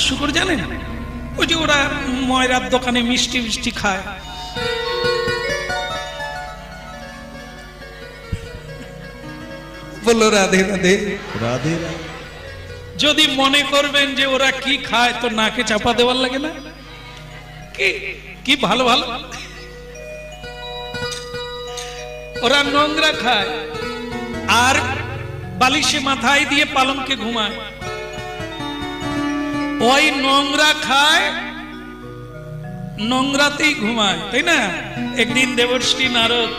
শুকর জানেন? ওই যে ওরা ময়রার দোকানে মিষ্টি মিষ্টি খায়, বললো রাধে রাধে রাধে। যদি মনে করবেন যে ওরা কি খায় তো নাকে চাপা দেওয়ার লাগে না? কি ভালো ভালো ওরা নোংরা খায় আর বালিশে মাথায় দিয়ে পালঙ্কে ঘুমায়। ওই নোংরা খায়, নোংরাতেই ঘুমায়, তাই না? একদিন দেবর্ষি নারদ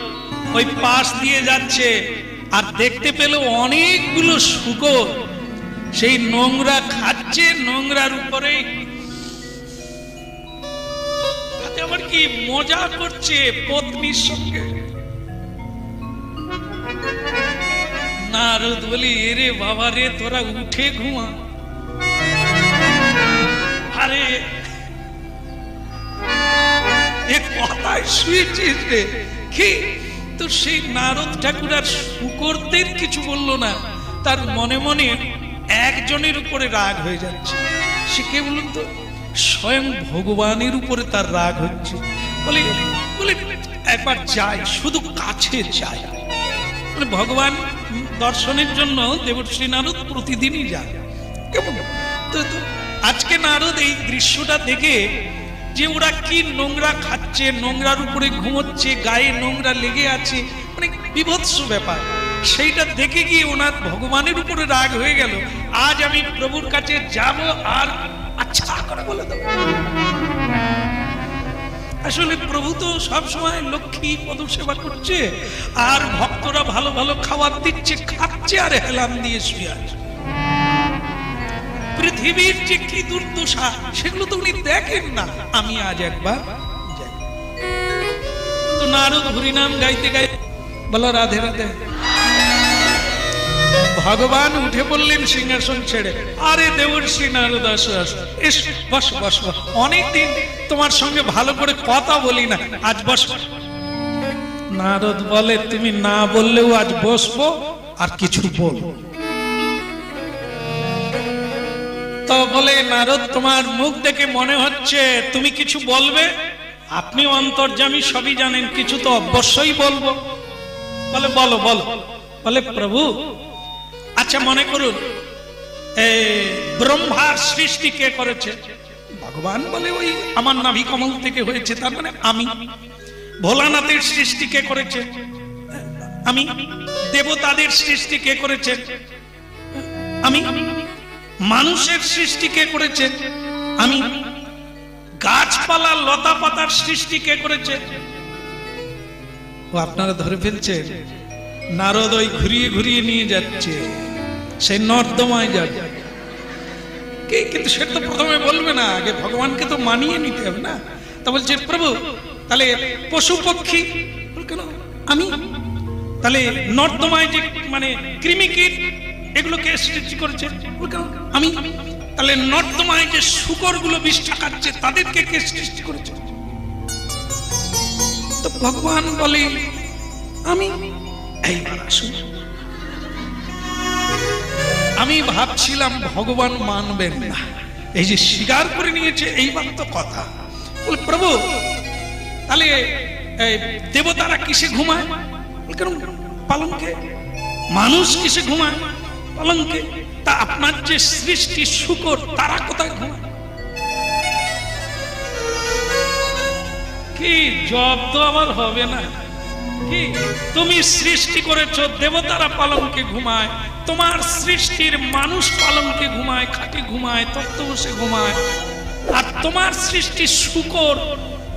ওই পাশ দিয়ে যাচ্ছে আর দেখতে পেল অনেকগুলো শূকর সেই নোংরা খাচ্ছে, নোংরার উপরে আবার কি মজা করছে পত্নীর সঙ্গে। নারদ বলি, এরে বাবা রে, তোরা উঠে ঘুমা। আরে এ কথায় শুয়েছিস রে কি? তো সেই নারদ ঠাকুর আর শূকরদের কিছু বললো না, তার মনে মনে একজনের উপরে রাগ হয়ে যাচ্ছে। সে কে বলুন তো? স্বয়ং ভগবানের উপরে তার রাগ হচ্ছে। বলে বলে একবার যাই, শুধু কাছে যাই। মানে ভগবান দর্শনের জন্য দেবর্ষি নারদ প্রতিদিনই যায়। কেমন তো আজকে নারদ এই দৃশ্যটা দেখে যে ওরা কি নোংরা খাচ্ছে, নোংরার উপরে ঘুমোচ্ছে, গায়ে নোংরা লেগে আছে, মানে বিভৎস ব্যাপার, সেইটা দেখে গিয়ে ওনার ভগবানের উপরে রাগ হয়ে গেল। আজ আমি প্রভুর কাছে যাব আর আচ্ছা করে বলে দেব। আসলে প্রভু তো সবসময় লক্ষ্মী পদ সেবা করছে আর ভক্তরা ভালো ভালো খাবার দিচ্ছে, খাচ্ছে আর হেলাম দিয়ে শুয়ে আছে। পৃথিবীর যে কি দুর্দশা সেগুলো তো উনি দেখেন না। আমি আজ একবার যাই। তো নারদ হরিনাম গাইতে গাইতে বলো রাধে রাধে। ভগবান উঠে পড়লেন সিংহাসন ছেড়ে। আরে দেবর্ষি নারদ, আসো আসো, এস বস বস, অনেকদিন তোমার সঙ্গে ভালো করে কথা বলি না, আজ বস। নারদ বলে, তুমি না বললেও আজ বসবো, আর কিছু বল। তো বলে, নারদ তোমার মুখ দেখে মনে হচ্ছে তুমি কিছু বলবে, আপনি অন্তর্যামী, সবই জানেন, কিছু তো অবশ্যই বলবো। বলে বলো বলো। বলে প্রভু আচ্ছা মনে করুন ব্রহ্মার সৃষ্টি কে করেছে? ভগবান বলে, ওই আমার নাভি কমল থেকে হয়েছে, তার মানে আমি। ভোলানাথের সৃষ্টি কে করেছে? আমি। দেবতাদের সৃষ্টি কে করেছে? আমি। মানুষের সৃষ্টি কে করেছে? আমি। গাছপালা লতা পাতার সৃষ্টি কে করেছে? ও আপনারা ধরে ফেলছেন। নারদ ওই ঘুরিয়ে ঘুরিয়ে নিয়ে যাচ্ছে, সেই নর্দমায় যাবে। কিন্তু সেটা তো প্রথমে বলবে না, আগে ভগবানকে তো মানিয়ে নিতে হবে না। তা বলছে প্রভু তাহলে পশু পক্ষী, কেন আমি? তাহলে নর্দমায় যে মানে কৃমিকীট, এগুলোকে সৃষ্টি করেছে, আমি। তাহলে নর্দমায় যে শূকর গুলো বিষ্ঠা খাচ্ছে, তাদেরকে কে সৃষ্টি করেছে? তো ভগবান বলে আমি। এইবার আসুন, আমি ভাবছিলাম ভগবান মানবেন না, এই যে স্বীকার করে নিয়েছে, এইবার তো কথা। বলে প্রভু তাহলে দেবতারা কিসে ঘুমায়? কেন পালঙ্কে। মানুষ কিসে ঘুমায়? পালঙ্কে। তা আপনার যে সৃষ্টি শূকর, তারা কোথায় ঘুমায়? কি জব তো আমার হবে না। কি তুমি সৃষ্টি করেছো, দেবতারা পালঙ্কে ঘুমায়, তোমার সৃষ্টির মানুষ পালঙ্কে ঘুমায়, খাটে ঘুমায়, তত্ত্ব বসে ঘুমায়, আর তোমার সৃষ্টি শূকর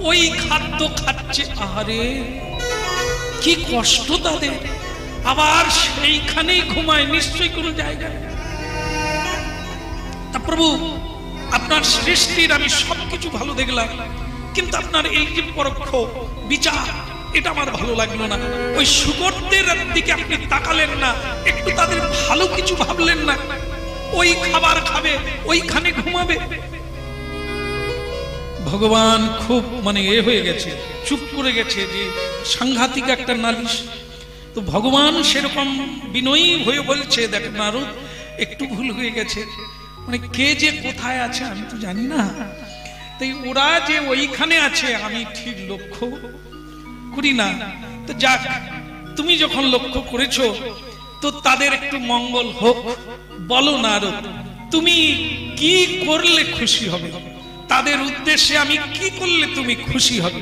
ওই খাদ্য খাচ্ছে। আরে কি কষ্ট তাদের, আবার সেইখানেই ঘুমায়, নিশ্চয়ই কোনো জায়গায়। তা প্রভু আপনার সৃষ্টির আমি সবকিছু ভালো দেখলাম, কিন্তু আপনার এই যে পরোক্ষ বিচার, এটা আমার ভালো লাগলো না। ওই শূকরদের দিকে আপনি তাকালেন না, একটু তাদের ভালো কিছু ভাবলেন না। ওই খাবার খাবে, ওইখানে ঘুমাবে। ভগবান খুব মানে হয়ে গেছে, চুপ করে গেছে, যে সাংঘাতিক একটা নালিশ। তো ভগবান সেরকম বিনয়ী হয়ে বলছে, দেখ নারদ একটু ভুল হয়ে গেছে, মানে কে যে কোথায় আছে আমি তো জানি না, তাই ওরা যে ওইখানে আছে আমি ঠিক লক্ষ্য করি না। তো যাক, তুমি যখন লক্ষ্য করেছো তো তাদের একটু মঙ্গল হোক। বলো নারদ, তুমি কি করলে খুশি হবে, তাদের উদ্দেশ্যে আমি কি করলে তুমি খুশি হবে?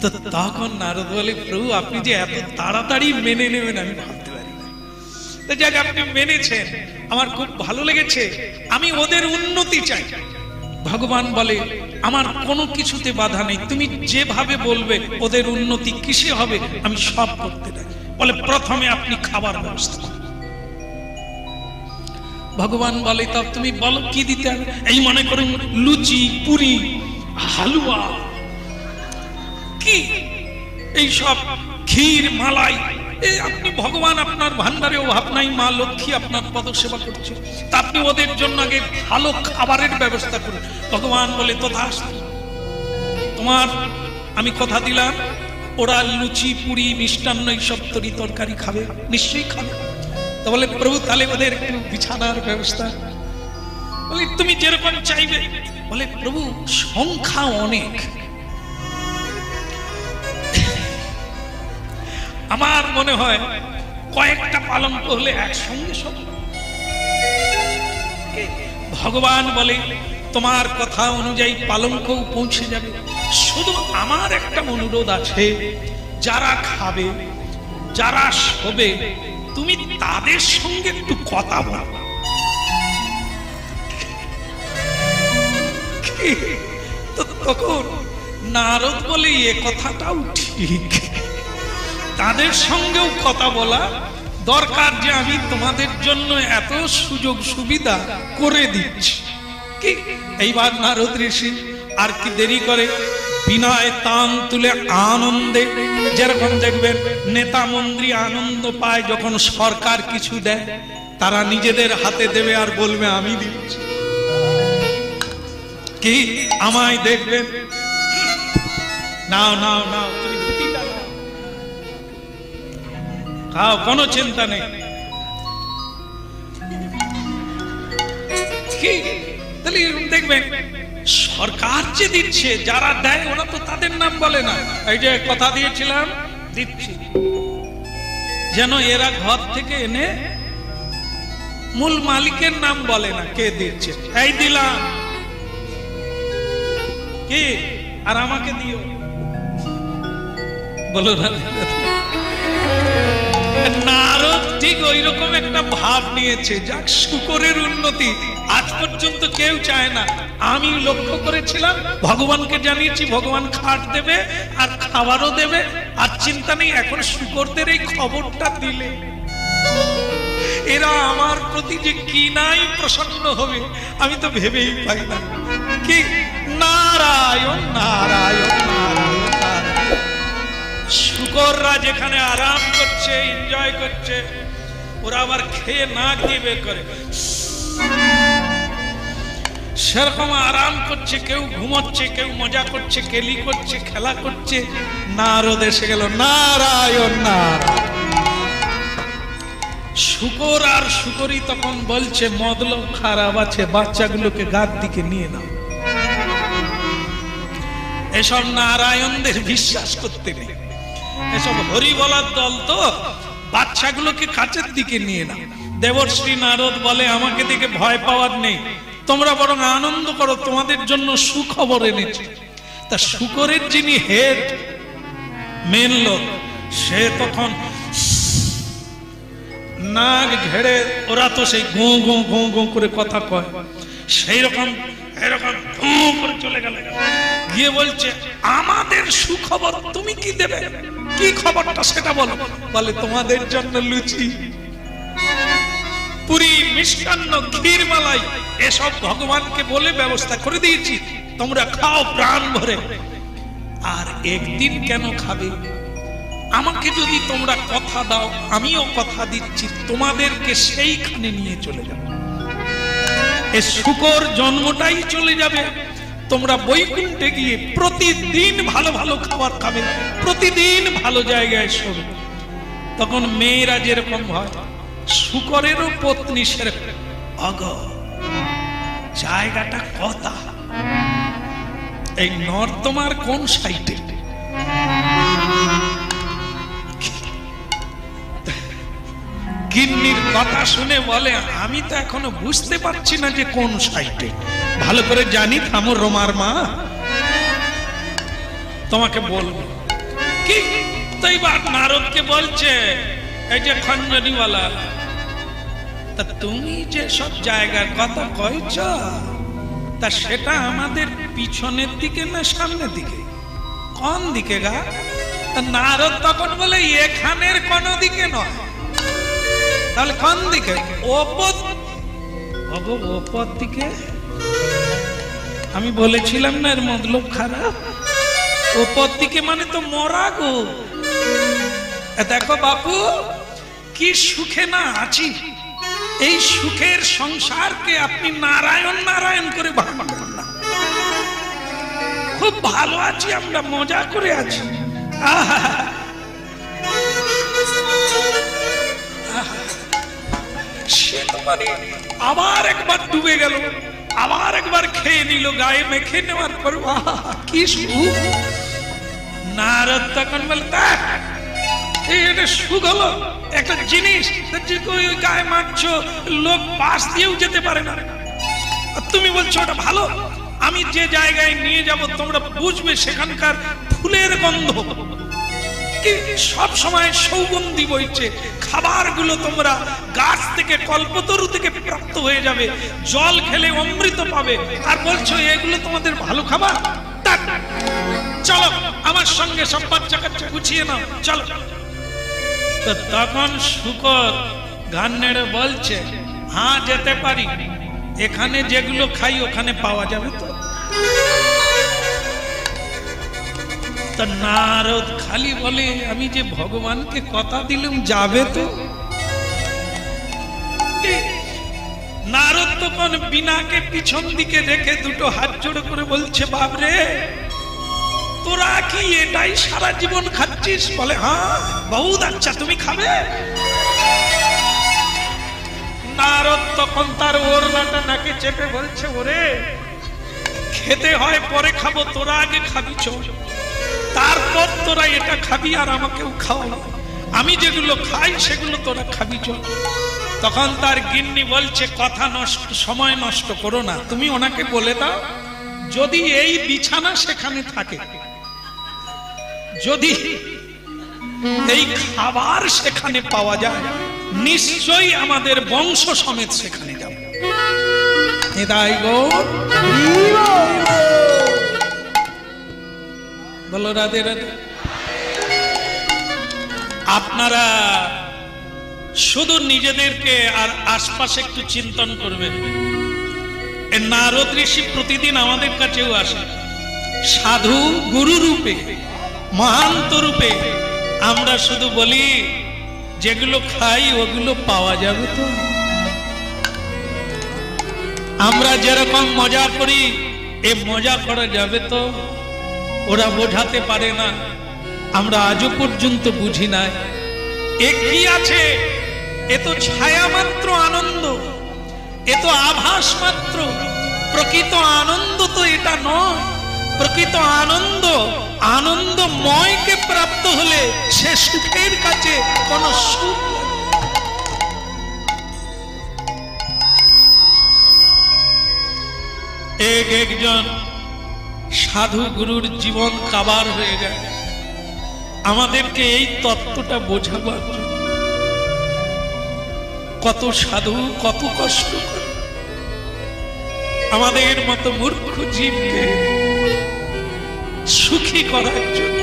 তো তখন নারদ বলে, প্রভু আপনি যে এত তাড়াতাড়ি মেনে নেবেন আমি ভাবতে পারি না। তো যাক, আপনি মেনেছেন, আমার খুব ভালো লেগেছে, আমি ওদের উন্নতি চাই। ভগবান বলে, আমার কোনো কিছুতে বাধা নেই, তুমি যেভাবে বলবে ওদের উন্নতি কিসে হবে আমি সব করতে রাজি। বলে প্রথমে আপনি খাবার ব্যবস্থা করুন। ভগবান বলে, তা তুমি বলো কি দিতে হবে? এই মনে করুন লুচি, পুরি, হালুয়া, কি এই সব ক্ষীর, মালাই, আপনি ভগবান আপনার ভান্ডারে অভাব নাই, মা লক্ষ্মী আপনার পদসেবা করছে, তা আপনি ওদের জন্য আগে ভালো খাবারের ব্যবস্থা করুন। ভগবান বলে, তথাস্তু, তোমার আমি কথা দিলাম, ওরা লুচি, পুরি, মিষ্টান্ন এইসব তরি তরকারি খাবে, নিশ্চয়ই খাবে। তো বলে, প্রভু তাহলে ওদের একটু বিছানার ব্যবস্থা। বলে, তুমি যেরকম চাইবে। বলে, প্রভু সংখ্যা অনেক, আমার মনে হয় কয়েকটা পালঙ্ক হলে একসঙ্গে সব। ভগবান বলে, তোমার কথা অনুযায়ী পালঙ্কও পৌঁছে যাবে, শুধু আমার একটা অনুরোধ আছে, যারা খাবে, যারা শোবে, তুমি তাদের সঙ্গে একটু কথা বলো। তো তখন নারদ বলে, এ কথাটাও ঠিক, তাদের সঙ্গেও কথা বলা দরকার, যে আমি তোমাদের জন্য এত সুযোগ সুবিধা করে দিচ্ছি। কি এইবার নারদ ঋষি আর কি দেরি করে, বিনয় তান তুলে আনন্দে, যেরকম দেখবেন নেতা মন্ত্রী আনন্দ পায় যখন সরকার কিছু দেয়, তারা নিজেদের হাতে দেবে আর বলবে আমি দিচ্ছি, কি আমায় দেখবেন, নাও নাও নাও, তুমি ধুতিটা নাও, খাও, কোনো চিন্তা নেই। কি তাহলে দেখবেন সরকার যে দিচ্ছে, যারা দেয় ওরা তো তাদের নাম বলে না, এই যে কথা দিয়েছিলাম দিচ্ছি, যেন এরা ঘর থেকে এনে মূল মালিকের নাম বলে না, কে দিচ্ছে, এই দিলাম, কি আর আমাকে দিও, বলো না। নারদ ঠিক ওই রকম একটা ভাব নিয়েছে, যাক শুকরের উন্নতি আজ পর্যন্ত কেউ চায় না, আমি লক্ষ্য করেছিলাম, ভগবানকে জানিয়েছি, ভগবান খাট দেবে আর খাবারও দেবে, আর চিন্তা নেই। এখন শুকরদের এই খবরটা দিলে এরা আমার প্রতি যে কি নাই প্রসন্ন হবে আমি তো ভেবেই পাই না। কি নারায়ণ নারায়ণ নারায়ণ নারায়ণ। শুকররা যেখানে আরাম করছে, এনজয় করছে, ওরা আবার খেয়ে নাক দিয়ে বের করে, সেরকম আরাম করছে, কেউ ঘুমোচ্ছে, কেউ মজা করছে, কেলি করছে, খেলা করছে। নারদ এসে গেল, নারায়ণ নারায়ণ। শুকর আর শুকরি তখন বলছে, মতলব খারাপ আছে, বাচ্চাগুলোকে গাদ দিকে নিয়ে নাও। এসব নারায়ণদের বিশ্বাস করতে নেই, এসব হরি বলার দল, তো বাচ্চাগুলোকে কাছের দিকে নিয়ে নাও। দেবশ্রী নারদ বলে, আমাকে দেখে ভয় পাওয়ার নেই, তোমরা বরং আনন্দ করো, তোমাদের জন্য সুখবর এনেছে। তা শুকরের যিনি হেড, মেন লোক, সে তখন নাক ঝেড়ে, ওরা তো সেই গো গো গো গো করে কথা কয়, সেই রকম এরকম করে চলে গেল, গিয়ে বলছে, আমাদের সুখবর তুমি কি দেবে, কি খবরটা সেটা বলো। বলে, তোমাদের জন্য লুচি, পুরি, মিষ্টান্ন, ক্ষীর, মালাই এসব ভগবানকে বলে ব্যবস্থা করে দিয়েছি, তোমরা খাও প্রাণ ভরে। আর একদিন কেন খাবে, আমাকে যদি তোমরা কথা দাও, আমিও কথা দিচ্ছি, তোমাদেরকে সেইখানে নিয়ে চলে যাবে, এ শুকর জন্মটাই চলে যাবে, তোমরা বৈকুণ্ঠে গিয়ে প্রতিদিন ভালো ভালো খাবার খাবে, প্রতিদিন ভালো জায়গায় শোবে। তখন মেয়েরা যেরকম হয়, শুকরেরও পত্নী সেরকম, অগ জায়গাটা কথা, এই নর্দমার কোন সাইডে? গিন্নির কথা শুনে বলে আমি তো এখনো বুঝতে পারছি না যে কোন সাইডে। ভালো করে জানি, থামো রোমার মা, তোমাকে বলবো কি। তো এইবার নারদকে বলছে, এই যে খঞ্জনিওয়ালা, তা তুমি যে সব জায়গার কথা কইছ, তা সেটা আমাদের পিছনের দিকে না সামনের দিকে? কোন দিকে গা? নারদ তখন বলে এখানের কোন দিকে নয়। তাহলে কোন দিকে? ওপর দিকে। আমি বলেছিলাম না এর মতলব খারাপ। ওপর দিকে মানে তো মরা গো। দেখো বাপু, কি সুখে না আছি। এই সুখের সংসারকে আপনি নারায়ণ নারায়ণ করে ভাববেন না। খুব ভালো আছি আমরা, মজা করে আছি। সে তো মানে আবার একবার ডুবে গেল, আবার একবার খেয়ে নিল, গায়ে মেখে নেওয়ার পর কি সুখ। নারদ তখন বলে এটা সুখ হলো একটা জিনিস গায়ে মারছ, লোক পাশ দিয়েও যেতে পারে না, তুমি বলছো ওটা ভালো। আমি যে জায়গায় নিয়ে যাব তোমরা বুঝবে সেখানকার ফুলের গন্ধ কি সব সময় সৌগন্ধি বইছে। খাবারগুলো তোমরা গাছ থেকে, কল্পতরু থেকে প্রাপ্ত হয়ে যাবে, জল খেলে অমৃত পাবে, আর বলছো এগুলো তোমাদের ভালো খাবার। চলো আমার সঙ্গে সব বাচ্চা কাচ্চা গুছিয়ে নাও, চলো। তো তখন শুকর গান নেড়ে বলছে, হ্যাঁ যেতে পারি, এখানে যেগুলো খাই ওখানে পাওয়া যাবে তো? তা নারদ খালি বলে আমি যে ভগবানকে কথা দিলাম যাবে তো। নারদ তখন বিনাকে পিছন দিকে রেখে দুটো হাত জোড়ে করে বলছে, বাবরে তোরা কি এটাই সারা জীবন খাচ্ছিস? বলে হ্যাঁ। বহুত আচ্ছা, তুমি খাবে? নারদ তখন তার ওড়নাটা নাকে চেপে বলছে, ওরে খেতে হয় পরে খাবো, তোরা আগে খাবি চল, তারপর তোরা এটা খাবি আর আমাকেও খাওয়াবো। আমি যেগুলো খাই সেগুলো তোরা খাবি চল। তখন তার গিন্নি বলছে, কথা নষ্ট, সময় নষ্ট করো না, তুমি ওনাকে বলে দাও যদি এই বিছানা সেখানে থাকে, যদি এই খাবার সেখানে পাওয়া যায়, নিশ্চয়ই আমাদের বংশ সমেত সেখানে যাবে। নিতাই গৌর বলো রাধে রাধে। আপনারা শুধু নিজেদেরকে আর আশপাশে একটু চিন্তন করবেন। নারদ ঋষি প্রতিদিন আমাদের কাছেও আসে সাধু গুরু রূপে, মহান্ত রূপে। আমরা শুধু বলি যেগুলো খাই ওগুলো পাওয়া যাবে তো? আমরা যেরকম মজা করি এ মজা করা যাবে তো? ওরা বোঝাতে পারে না, আমরা আজও পর্যন্ত বুঝি নাই। এ কি আছে? এ তো ছায়া মাত্র আনন্দ, এ তো আভাস মাত্র। প্রকৃত আনন্দ তো এটা নয়। প্রকৃত আনন্দ আনন্দময়কে প্রাপ্ত হলে সে সুখের কাছে কোন সুখ। একজন সাধু গুরুর জীবন কাবার হয়ে গেল আমাদেরকে এই তত্ত্বটা বোঝাবার জন্য। কত সাধু কত কষ্ট করে আমাদের মতো মূর্খ জীবকে সুখী করার জন্য,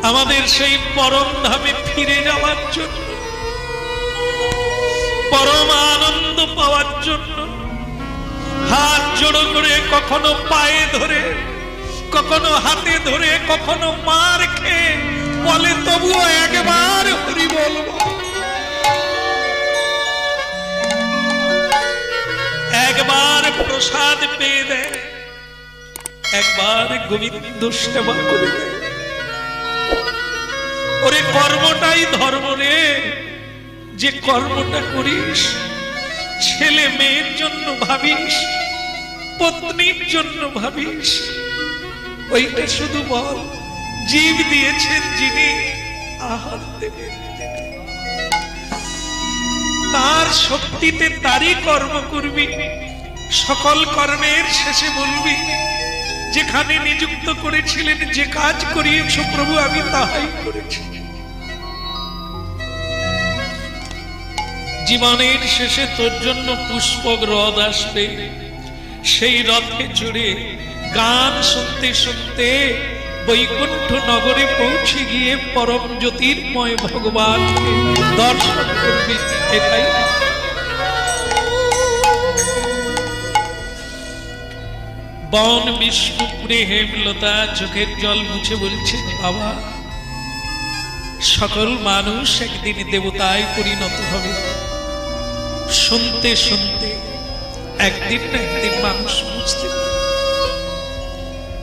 আমাদের সেই পরম ধামে ফিরে যাওয়ার জন্য, পরম আনন্দ পাওয়ার জন্য হাত জোড়ো করে, কখনো পায়ে ধরে, কখনো হাতে ধরে, কখনো মার খেয়ে বলে তবুও একবার হরি বলবো, একবার প্রসাদ পেয়ে দেয়, একবার গোবিন্দ সেবা করে দেয়। ওরে কর্মটাই ধর্ম রে, যে কর্মটা করিস ছেলে মেয়ের জন্য ভাবিস, পত্নীর জন্য ভাবিস, ওইটা শুধু বল। জীব দিয়েছেন যিনি, আহার দেবেন তার শক্তিতে তারই কর্ম করবি। সকল কর্মের শেষে বলবি, যেখানে নিযুক্ত করেছিলেন, যে কাজ করিয়েছ প্রভু আমি তাহাই করেছি। জীবনের শেষে তোর জন্য পুষ্পক রথ আসবে, সেই রথে চড়ে গান শুনতে শুনতে বৈকুণ্ঠ নগরে পৌঁছে গিয়ে পরম জ্যোতির্ময় ভগবানকে দর্শন করবে। এটাই বন বিষ্ণুপুরে হেমলতা চোখের জল মুছে বলছে, বাবা সকল মানুষ একদিন দেবতায় পরিণত হবে। শুনতে শুনতে একদিন না একদিন মানুষ বুঝতে পারে।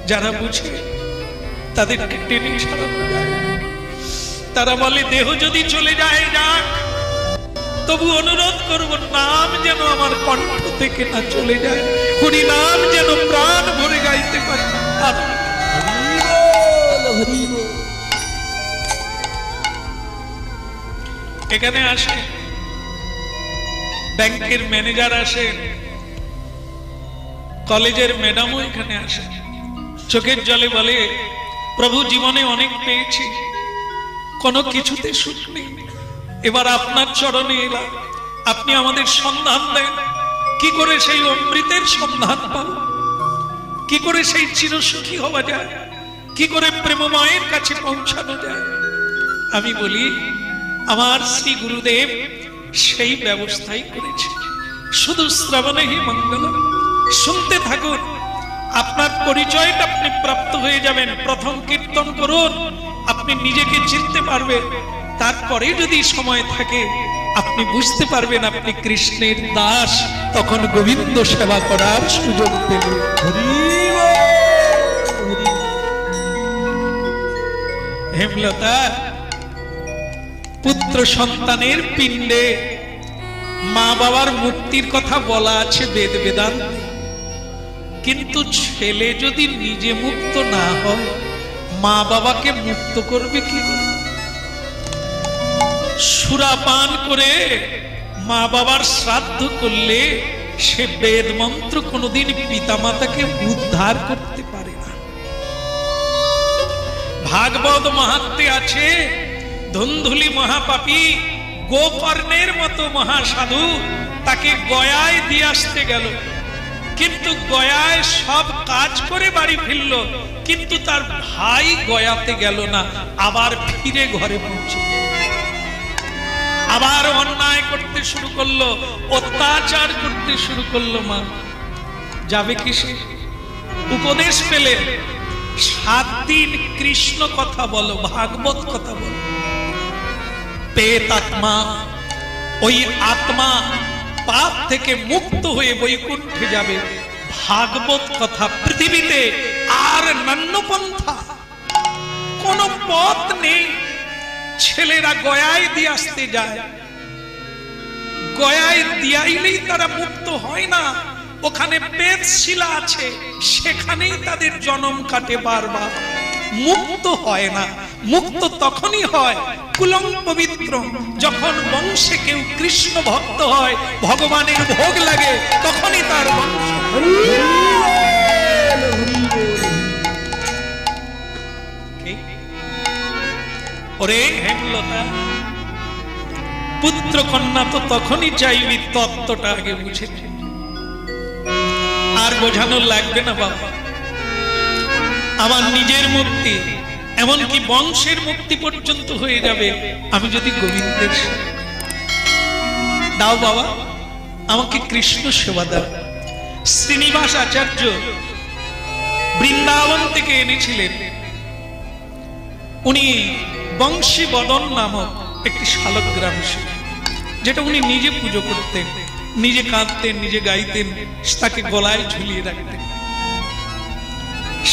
যারা বুঝে তাদেরকে টেনে ছাড়ানো যায়। তারা বলে দেহ যদি চলে যায় যাক, তবু অনুরোধ করব নাম যেন আমার কণ্ঠ থেকে না চলে যায়, হরি নাম যেন প্রাণ ভরে গাইতে পারি। এখানে আসে ব্যাংকের ম্যানেজার, আসে কলেজের ম্যাডামও এখানে আসে, চোখের জলে বলে প্রভু জীবনে অনেক পেয়েছি, কোনো কিছুতে সুখ নেই, এবার আপনার চরণে এলাম, আপনি আমাদের সন্ধান দেন, কি করে সেই অমৃতের সন্ধান পাবো, কি করে সেই চিরসুখী হওয়া যায়, কি করে প্রেমময়ের কাছে পৌঁছানো যায়। আমি বলি আমার শ্রী গুরুদেব সেই ব্যবস্থাই করেছে। শুধু শ্রবণেহি মঙ্গলম, শুনতে থাকুন, আপনার পরিচয়টা আপনি প্রাপ্ত হয়ে যাবেন। প্রথম কীর্তন করুন, আপনি নিজেকে চিনতে পারবেন। তারপরে যদি সময় থাকে আপনি বুঝতে পারবেন আপনি কৃষ্ণের দাস, তখন গোবিন্দ সেবা করার সুযোগ পেলেন। হেমলতা পুত্র সন্তানের পিণ্ডে মা বাবার মুক্তির কথা বলা আছে বেদ বেদান্তে, কিন্তু ছেলে যদি নিজে মুক্ত না হয় মা বাবাকে মুক্ত করবে কি? সুরাপান করে মা বাবার শ্রাদ্ধ করলে সে বেদ মন্ত্র কোনদিন পিতামাতাকে উদ্ধার করতে পারে না। ভাগবত মাহাত্ম্যে আছে, ধুন্ধুলি মহাপাপী গোকর্ণের মতো মহাসাধু তাকে গয়ায় দিয়ে আসতে গেল, কিন্তু গয়ায় সব কাজ করে বাড়ি ফিরল, কিন্তু তার ভাই গয়াতে গেল না, আবার ফিরে ঘরে পৌঁছে আবার অন্যায় করতে শুরু করলো, অত্যাচার করতে শুরু করলো। মা যাবে কিসে? উপদেশ পেলেন 7 দিন কৃষ্ণ কথা বলো, ভাগবত কথা বলো। পেত আত্মা, ওই আত্মা পাপ থেকে মুক্ত হয়ে বৈকুণ্ঠে যাবে। ভাগবত কথা পৃথিবীতে আর নান্যপন্থা কোন পথ নেই। ছেলেরা গয়ায় দিয়ে আসতে যায়, গয়ায় দিয়াইলেই তারা মুক্ত হয় না, ওখানে বেদশিলা আছে, সেখানেই তাদের জন্ম কাটে বারবার, মুক্ত হয় না। মুক্ত তখনই হয় কুলং পবিত্র, যখন বংশে কেউ কৃষ্ণ ভক্ত হয়, ভগবানের ভোগ লাগে, তখনই তার বংশ। ওরে হেমলতা, পুত্র কন্যা তো তখনই চাইবি, তত্ত্বটা আগে বুঝে। আর বোঝানো লাগবে না বাবা, আমার নিজের মুক্তি, এমনকি বংশের মুক্তি পর্যন্ত হয়ে যাবে আমি যদি গোবিন্দের দাও। বাবা আমাকে কৃষ্ণ সেবা দাও। শ্রীনিবাস আচার্য বৃন্দাবন থেকে এনেছিলেন, উনি বংশী বদন নামক একটি শালগ্রাম ছিল, যেটা উনি নিজে পুজো করতেন, নিজে কাঁদতেন, নিজে গাইতেন, তাকে গলায় ঝুলিয়ে রাখতেন।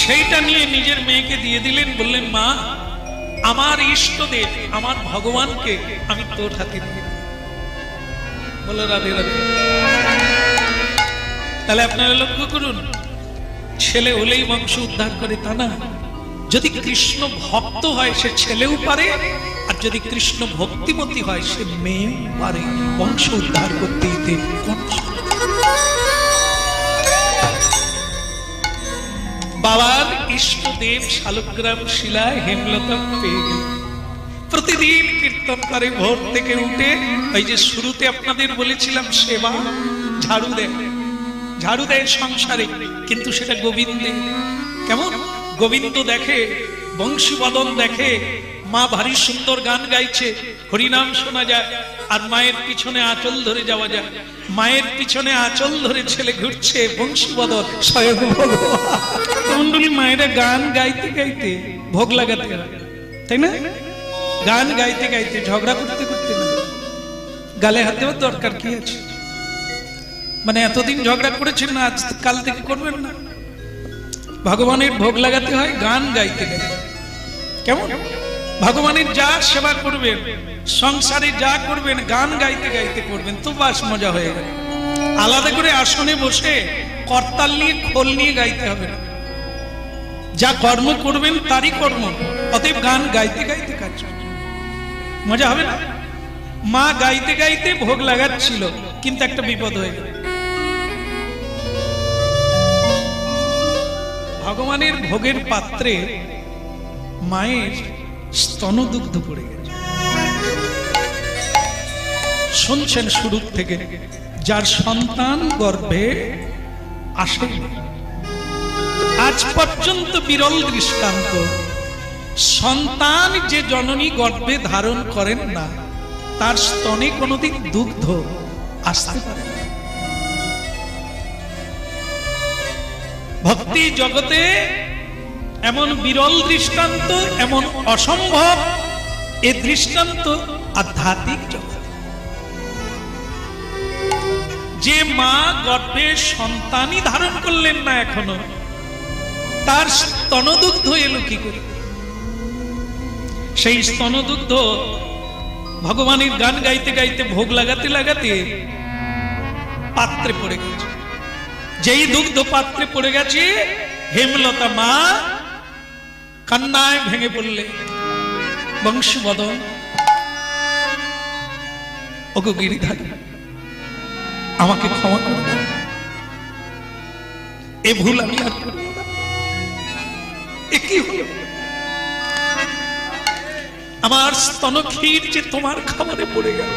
সেইটা নিয়ে নিজের মেয়েকে দিয়ে দিলেন, বললেন মা আমার ইষ্টদেব, আমার ভগবানকে আমি তোর হাতে দিয়ে। বলো রাধে রাধে। তাহলে আপনারা লক্ষ্য করুন, ছেলে হলেই বংশ উদ্ধার করে তা না। যদি কৃষ্ণ ভক্ত হয় সে ছেলেও পারে, আর যদি কৃষ্ণ ভক্তিমতী হয় সে মেয়েও পারে বংশ উদ্ধার করতে। বাবার ইষ্টদেব শালগ্রাম শিলায় হেমলতা পেয়ে গেল। প্রতিদিন কীর্তন করে ভোর থেকে উঠে। ওই যে শুরুতে আপনাদের বলেছিলাম সেবা, ঝাড়ু দেয় সংসারে, কিন্তু সেটা গোবিন্দে। কেমন গোবিন্দ দেখে, বংশীবদন দেখে, মা ভারী সুন্দর গান গাইছে, হরিনাম শোনা যায়, আর মায়ের পিছনে আঁচল ধরে যাওয়া যায়। মায়ের পিছনে আঁচল ধরে ছেলে ঘুরছে, বংশীবদন স্বয়ং ভগবান। মায়েরা গান গাইতে গাইতে ভোগ লাগাতে হয়, তাই না? গান গাইতে গাইতে, ঝগড়া করতে করতে না, গালে হাত দেওয়ার দরকার কি আছে? মানে এতদিন ঝগড়া করেছেন না, আজ কাল থেকে করবেন না। ভগবানের ভোগ লাগাতে হয় গান গাইতে গাইতে। কেমন ভগবানের যা সেবা করবেন, সংসারে যা করবেন, গান গাইতে গাইতে করবেন, তো বাস মজা হয়ে গেল। আলাদা করে আসনে বসে করতাল নিয়ে খোল নিয়ে গাইতে হবে না। যা কর্ম করবেন তারই কর্ম, অতএব গান গাইতে গাইতে কাজ মজা হবে না। মা গাইতে গাইতে ভোগ লাগাচ্ছিল, কিন্তু একটা বিপদ হয়ে গেল। ভগবানের ভোগের পাত্রে মায়ের স্তনদুগ্ধ পড়ে গেছে। শুনছেন শুরু থেকে, যার সন্তান গর্ভে আসে, আজ পর্যন্ত বিরল দৃষ্টান্ত। সন্তান যে জননী গর্ভে ধারণ করেন না, তার স্তনে কোনোদিন দুগ্ধ আসতে পারে না। ভক্তি জগতে এমন বিরল দৃষ্টান্ত, এমন অসম্ভব এ দৃষ্টান্ত আধ্যাত্মিক জগৎ। যে মা গর্ভে সন্তানই ধারণ করলেন না এখনো, তার স্তনদুগ্ধ এলো কি করে? সেই স্তনদুগ্ধ ভগবানের গান গাইতে গাইতে, ভোগ লাগাতে লাগাতে পাত্রে পড়ে গেছে। যেই দুগ্ধ পাত্রে পড়ে গেছে, হেমলতা মা কান্নায় ভেঙে পড়লে, বংশীবদন, ওগো গিরিধারী, আমাকে ক্ষমা করে দাও, এ ভুল আমি আর করব না। এ কি হলো? আমার স্তনক্ষীর যে তোমার খাবারে পড়ে গেল,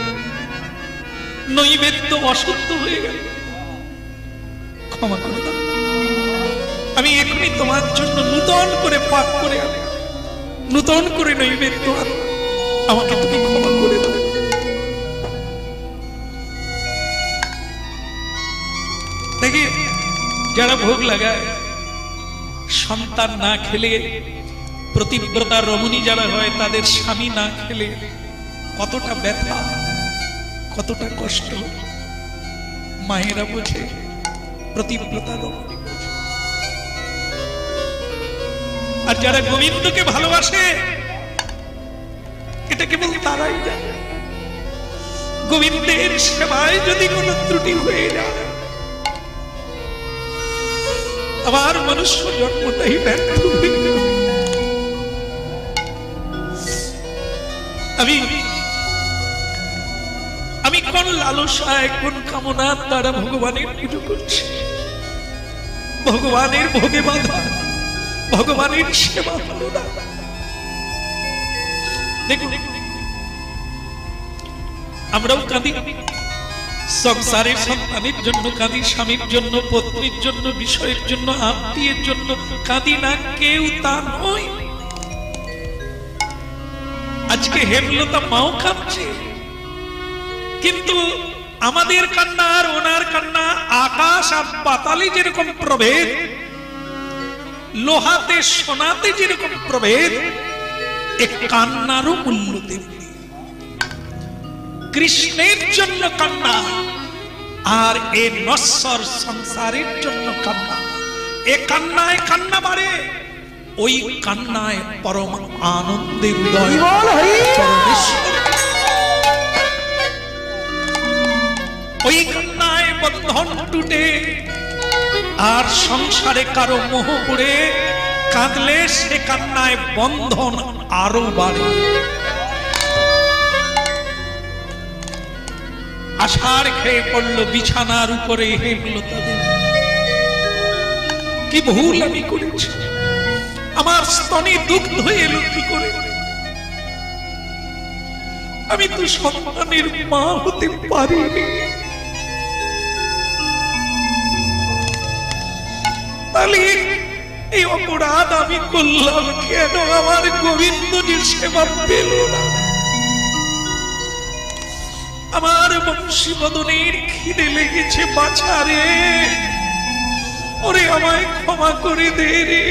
নৈবেদ্য অশুদ্ধ হয়ে গেল, ক্ষমা করে দাও। আমি এখনই তোমার জন্য নূতন করে পাক করে আনি, নূতন করে নৈবেদ্য আনি, আমাকে তুমি ক্ষমা করে দাও। দেখি যারা ভোগ লাগায়, সন্তান না খেলে, প্রতিব্রতা রমণী যারা হয়, তাদের স্বামী না খেলে কতটা ব্যথা, কতটা কষ্ট মায়েরা বোঝে, প্রতিব্রতা রমণী বোঝে। আর যারা গোবিন্দকে ভালোবাসে, এটা কেবল তারাই জানে। গোবিন্দের সেবায় যদি কোনো ত্রুটি হয়ে যায়, আবার মনুষ্য জন্মটাই ব্যর্থ হয়ে যাবে। আমি কোন লালসায়, কোন কামনার দ্বারা ভগবানের পুজো করছি? ভগবানের ভোগে বাধা, ভগবানের সেবা হলো না। দেখুন, আমরাও কাঁদি, সংসারের সন্তানের জন্য কাঁদি, স্বামীর জন্য, পত্নীর জন্য, বিষয়ের জন্য, আত্মীয়ের জন্য কাঁদি না, কেউ তা নয়। আজকে হেমলতা মাও কাঁদছে, কিন্তু আমাদের কান্না আর ওনার কান্না আকাশ আর পাতালে যেরকম প্রভেদ, লোহাতে সোনাতে যেরকম প্রভেদ, এক কান্নারও মূল্য তেমনি। কৃষ্ণের জন্য কান্না আর এ নশ্বর সংসারের জন্য কান্না। এ কান্নায় কান্না বাড়ে, ওই কান্নায় পরম আনন্দের উদয়। ওই কান্নায় বন্ধন টুটে আর সংসারে কারো মোহ পড়ে কাঁদলে সে কান্নায় বন্ধন আরো বাড়ে। আষাঢ় খেয়ে পড়লো বিছানার উপরে হেমলতা দেবী। কি ভুল আমি করেছি, আমার স্তনে দুগ্ধ এলো কি করে? আমি তো সন্তানের মা হতে পারিনি। তাহলে এই অপরাধ আমি করলাম কেন? আমার গোবিন্দ যে সেবা পেল না, আমার বংশীবদনের খিদে লেগেছে বাছারে, ওরে আমায় ক্ষমা করে দে রে,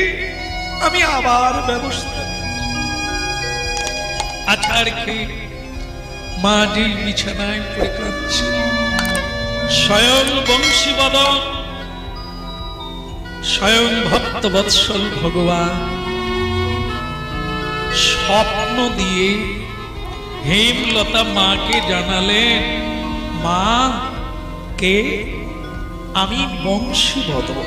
আমি আবার ব্যবস্থা। আছাড় খেয়ে মা যে বিছানায় পড়ে কাঁদছে, স্বয়ং বংশীবদন, স্বয়ং ভক্তবৎসল ভগবান স্বপ্ন দিয়ে হেমলতা মাকে জানালেন, মা কে? আমি বংশীবদন।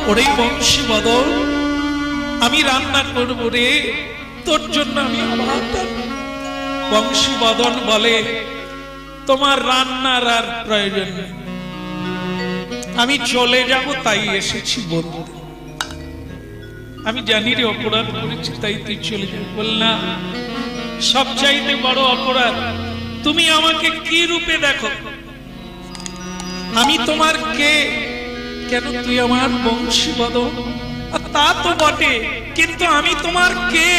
ওরে বংশীবদন, আমি রান্না করবো রে, তোর জন্য আমি আবার। বংশীবদন বলে, তোমার রান্নার আর প্রয়োজন নেই, আমি চলে যাব, তাই এসেছি বলতে। আমি জানি রে অপরাধ করেছি, তাই তুই চলে যাবি। বল না, সবচাইতে বড় অপরাধ তুমি আমাকে কি রূপে দেখো? আমি তোমার কে? কেন তুই আমার বংশীবদন? তা তো বটে, কিন্তু আমি তোমার কে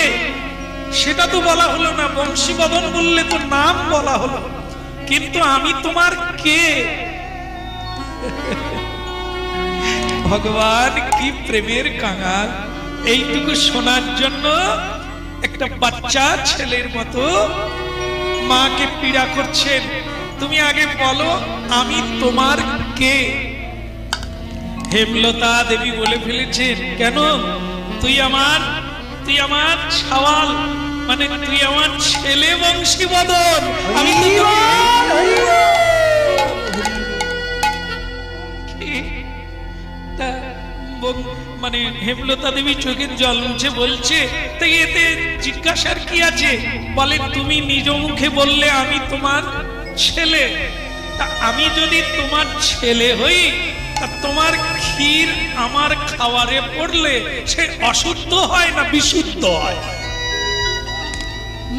সেটা তো বলা হলো না। বংশীবদন বললে তো নাম বলা হলো, কিন্তু আমি তোমার কে? ভগবান কি প্রেমের কাঙাল! এইটুকু শোনার জন্য একটা বাচ্চা ছেলের মতো মাকে পীড়া করছেন। তুমি আগে বলো আমি তোমার কে? হেমলতা দেবী বলে ফেলেছেন, কেন? তুই আমার ছাওয়াল, মানে তুই আমার ছেলে বংশীবদন। আমি মানে হেমলতা দেবী চোখের জল মুছে বলছে, তাই এতে জিজ্ঞাসার কি আছে? বলে, তুমি নিজ মুখে বললে আমি তোমার ছেলে, তা আমি যদি তোমার ছেলে হই, তা তোমার ক্ষীর আমার খাওয়ারে পড়লে সে অশুদ্ধ হয় না বিশুদ্ধ হয়?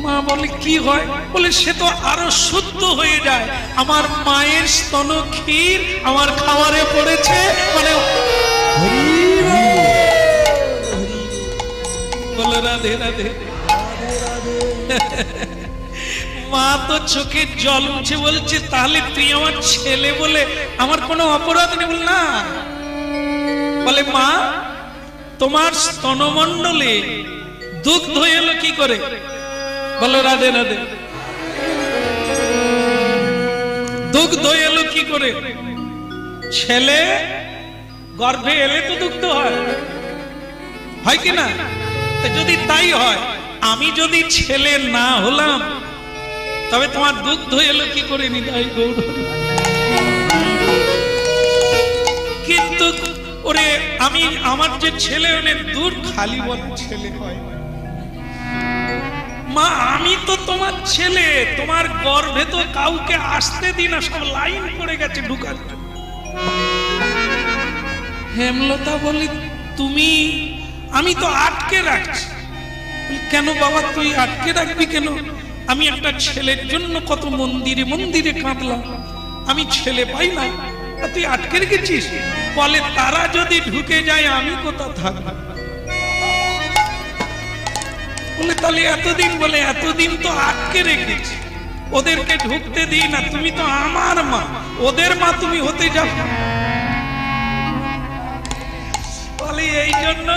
মা বলে, কি হয়? বলে, সে তো আরো শুদ্ধ হয়ে যায়। আমার মায়ের স্তন ক্ষীর আমার খাওয়ারে পড়েছে, মানে বলো রাধে রাধে। মা তো চোখের জল মুছে বলছে, তাহলে তুই আমার ছেলে বলে আমার কোনো অপরাধ নেই? বল না। বলে, মা তোমার স্তনমণ্ডলে দুগ্ধ এলো কি করে? বলো রাধে রাধে। দুগ্ধ এলো কি করে? ছেলে গর্ভে এলে তো দুগ্ধ হয়, হয় কি না? যদি তাই হয়, আমি যদি ছেলে না হলাম, তবে তোমার দুগ্ধ এলো কি করে? নিতাই গৌর। কিন্তু ওরে আমি আমার যে ছেলে অনেক দূর, খালি বলে ছেলে হয়। মা আমি তো তোমার ছেলে, তোমার গর্ভে তো কাউকে আসতে দিই না, সব লাইন পড়ে গেছে ঢুকার। হেমলতা বলি, তুমি? আমি তো আটকে রাখছি। কেন বাবা তুই আটকে রাখবি কেন? আমি একটা ছেলের জন্য কত মন্দিরে মন্দিরে কাঁদলাম, আমি ছেলে পাই না, তুই আটকে রেখেছিস? বলে, তারা যদি ঢুকে যায় আমি কোথা থাকবো? বলে, তাহলে এতদিন? বলে, এতদিন তো আটকে রেখেছি, ওদেরকে ঢুকতে দিই না। তুমি তো আমার মা, ওদের মা তুমি হতে যাও। বলে, এই জন্য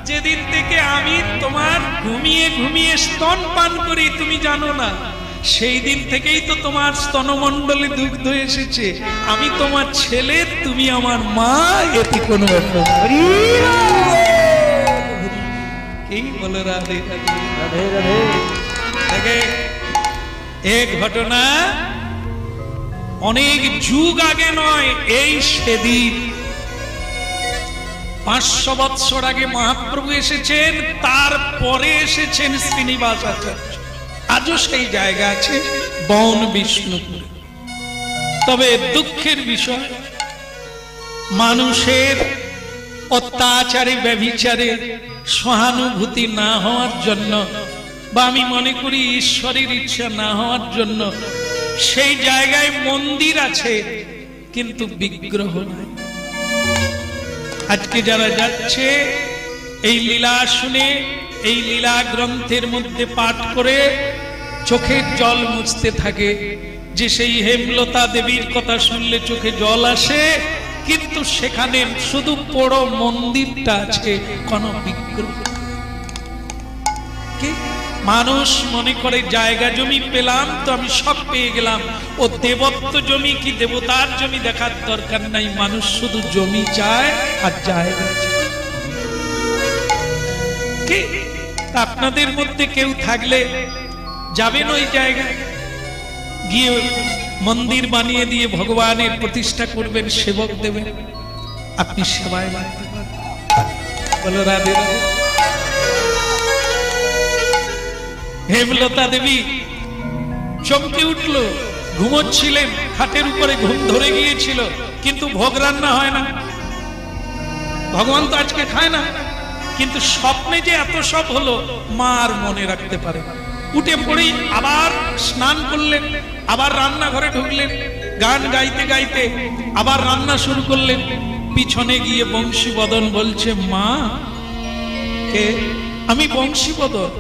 যেদিন থেকে আমি তোমার ঘুমিয়ে ঘুমিয়ে স্তন পান করি, তুমি জানো না, সেই দিন থেকেই তো তোমার স্তনমণ্ডলে দুগ্ধ এসেছে। আমি তোমার ছেলে, তুমি আমার মা, এতে কোনো এই বলো রাধে রাধে রাধে। এক ঘটনা অনেক যুগ আগে নয়, এই সেদিন 500 বৎসর আগে মহাপ্রভু এসেছেন, তারপরে এসেছেন শ্রীনিবাস আচার্য। আজও সেই জায়গা আছে বন বিষ্ণুপুরে। তবে দুঃখের বিষয়, মানুষের অত্যাচারে ব্যভিচারে সহানুভূতি না হওয়ার জন্য, বা আমি মনে করি ঈশ্বরের ইচ্ছা না হওয়ার জন্য, সেই জায়গায় মন্দির আছে কিন্তু বিগ্রহ নাই। আজকে যারা যাচ্ছে এই লীলা শুনে, এই লীলা গ্রন্থের মধ্যে পাঠ করে চোখের জল মুছতে থাকে, যে সেই হেমলতা দেবীর কথা শুনলে চোখে জল আসে, কিন্তু সেখানে শুধু বড় মন্দিরটা আছে, কোন বিগ্রহ। মানুষ মনে করে জায়গা জমি পেলাম তো আমি সব পেয়ে গেলাম। ও দেবত্ব জমি কি দেবতার জমি দেখার দরকার নাই, মানুষ শুধু জমি চায় আর জায়গা চায়। আপনাদের মধ্যে কেউ থাকলে যাবেন ওই জায়গায়, গিয়ে মন্দির বানিয়ে দিয়ে ভগবানের প্রতিষ্ঠা করবেন, সেবক দেবেন, আপনি সেবায় লাগতে পারবেন। বলো রাধে রাধে। হেমলতা দেবী চমকে উঠল, ঘুমোচ্ছিলেন, খাটের উপরে ঘুম ধরে গিয়েছিল, কিন্তু ভোগ রান্না হয় না। ভগবান তো আজকে খায় না, কিন্তু স্বপ্নে যে এত সব হলো মা আর মনে রাখতে পারে না। উঠে পড়েই আবার স্নান করলেন, আবার রান্নাঘরে ঢুকলেন, গান গাইতে গাইতে আবার রান্না শুরু করলেন। পিছনে গিয়ে বংশীবদন বলছে, মা কে? আমি বংশীবদন।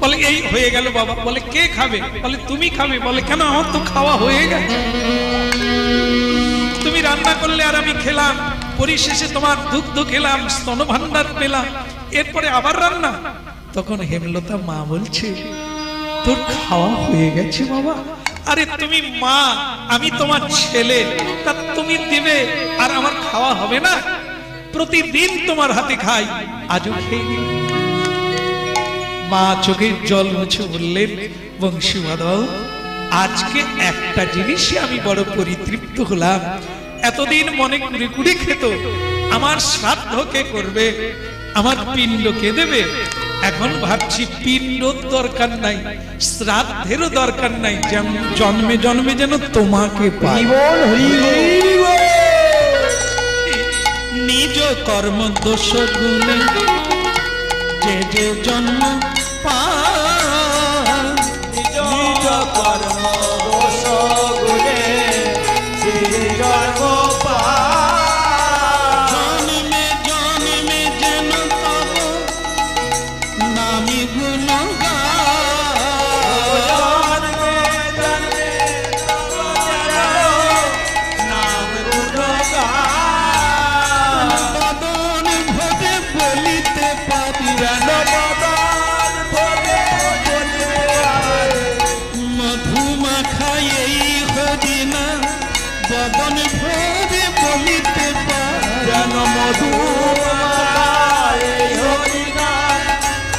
বলে এই হয়ে গেল বাবা। বলে কে খাবে? বলে তুমি খাবে। বলে কেন? আমার তো খাওয়া হয়ে গেছে, তুমি রান্না করলে আর আমি খেলাম, পরিশেষে তোমার দুগ্ধ খেলাম, স্তন ভান্ডার পেলাম, এরপরে আবার রান্না। তখন হেমলতা মা বলছে, তোর খাওয়া হয়ে গেছে বাবা। আরে তুমি মা, আমি তোমার ছেলে, তা তুমি দিবে আর আমার খাওয়া হবে না? প্রতিদিন তোমার হাতে খাই, আজও খেয়ে নি। মা চোখের জল মুছে বললেন, বংশীবদন আজকে একটা জিনিসই আমি বড় পরিতৃপ্ত হলাম। এতদিন মনে কুড়ে কুড়ে খেত, আমার শ্রাদ্ধ কে করবে, আমার পিণ্ড কে দেবে? এখন ভাবছি পিণ্ডর দরকার নাই, শ্রাদ্ধেরও দরকার নাই, জন্মে জন্মে যেন তোমাকে পাই। নিজ কর্ম দোষ গুণে যে যে জন্ম পায়, নিজ কর্ম দোষ গুণে যে জন্ম পায়, জন্মে জন্মে যেন তব নামি গুণ গায়, জন্মে জন্মে তব নাম গুণ গায়। বদন ভোগে বলিতে পারি, মধুমাখা এই হরিনা, বদন ভোগে বলিতে পারি, মধুমাখা এই হরিনা,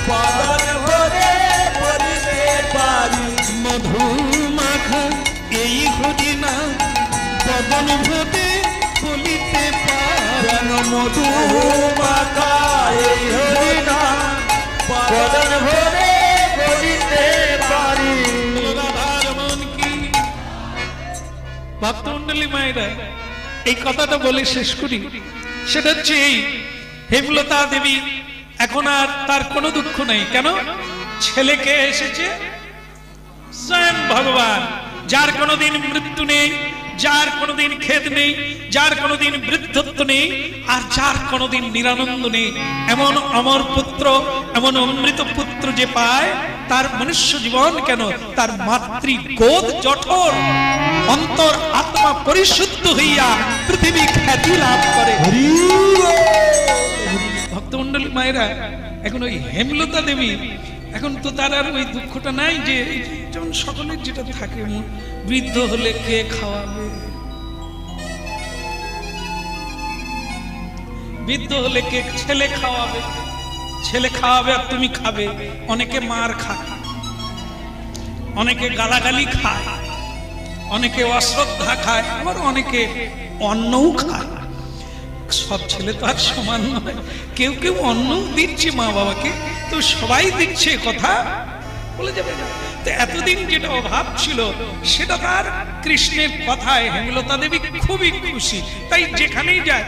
বদন ভোগে বলিতে পারি, মধুমাখা এই হরিনা, বদন ভোগে বলিতে পারি, মধুমাখা এই হরিনা, বদন ভোগে বলিতে পারি। ভক্তমণ্ডলী মায়েরা, এই কথাটা বলে শেষ করি। সেটা হচ্ছে এই, হেমলতা দেবী এখন আর তার কোনো দুঃখ নেই। কেন? ছেলেকে এসেছে স্বয়ং ভগবান, যার কোনোদিন মৃত্যু নেই, যার কোনোদিন খেদ নেই, যার কোনোদিন বৃদ্ধত্ব নেই, আর যার কোনোদিন নিরানন্দ নেই। এমন অমর পুত্র, এমন অমৃত পুত্র যে পায়, তার মনুষ্য জীবন কেন, তার মাতৃ গোদ জঠর, অন্তর আত্মা পরিশুদ্ধ হইয়া পৃথিবী খ্যাতি লাভ করে। ভক্তমণ্ডলী মায়েরা, এখন ওই হেমলতা দেবী, এখন তো তার আর ওই দুঃখটা নাই, যে যেমন সকলের যেটা থাকে, বৃদ্ধ হলে কে খাওয়াবে, বৃদ্ধ হলে কে ছেলে খাওয়াবে, ছেলে খাওয়াবে আর তুমি খাবে। অনেকে মার খায়, অনেকে গালাগালি খায়, অনেকে অশ্রদ্ধা খায়, আবার অনেকে অন্নও খায়। সব ছেলে তো আর সমান নয়, কেউ কেউ অন্ন দিচ্ছে মা বাবাকে, তো সবাই দিচ্ছে কথা বলে যাবে না। তো এতদিন যেটা অভাব ছিল সেটা তার কৃষ্ণের কথায় হেমলতা দেবী খুবই খুশি, তাই যেখানেই যায়